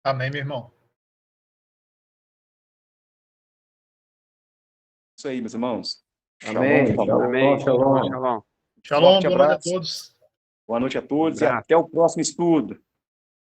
Amém, meu irmão. Isso aí, meus irmãos. Amém. Amém. Shalom. Shalom. Shalom, Forte boa noite a abraço. todos. Boa noite a todos e Abraço. até o próximo estudo.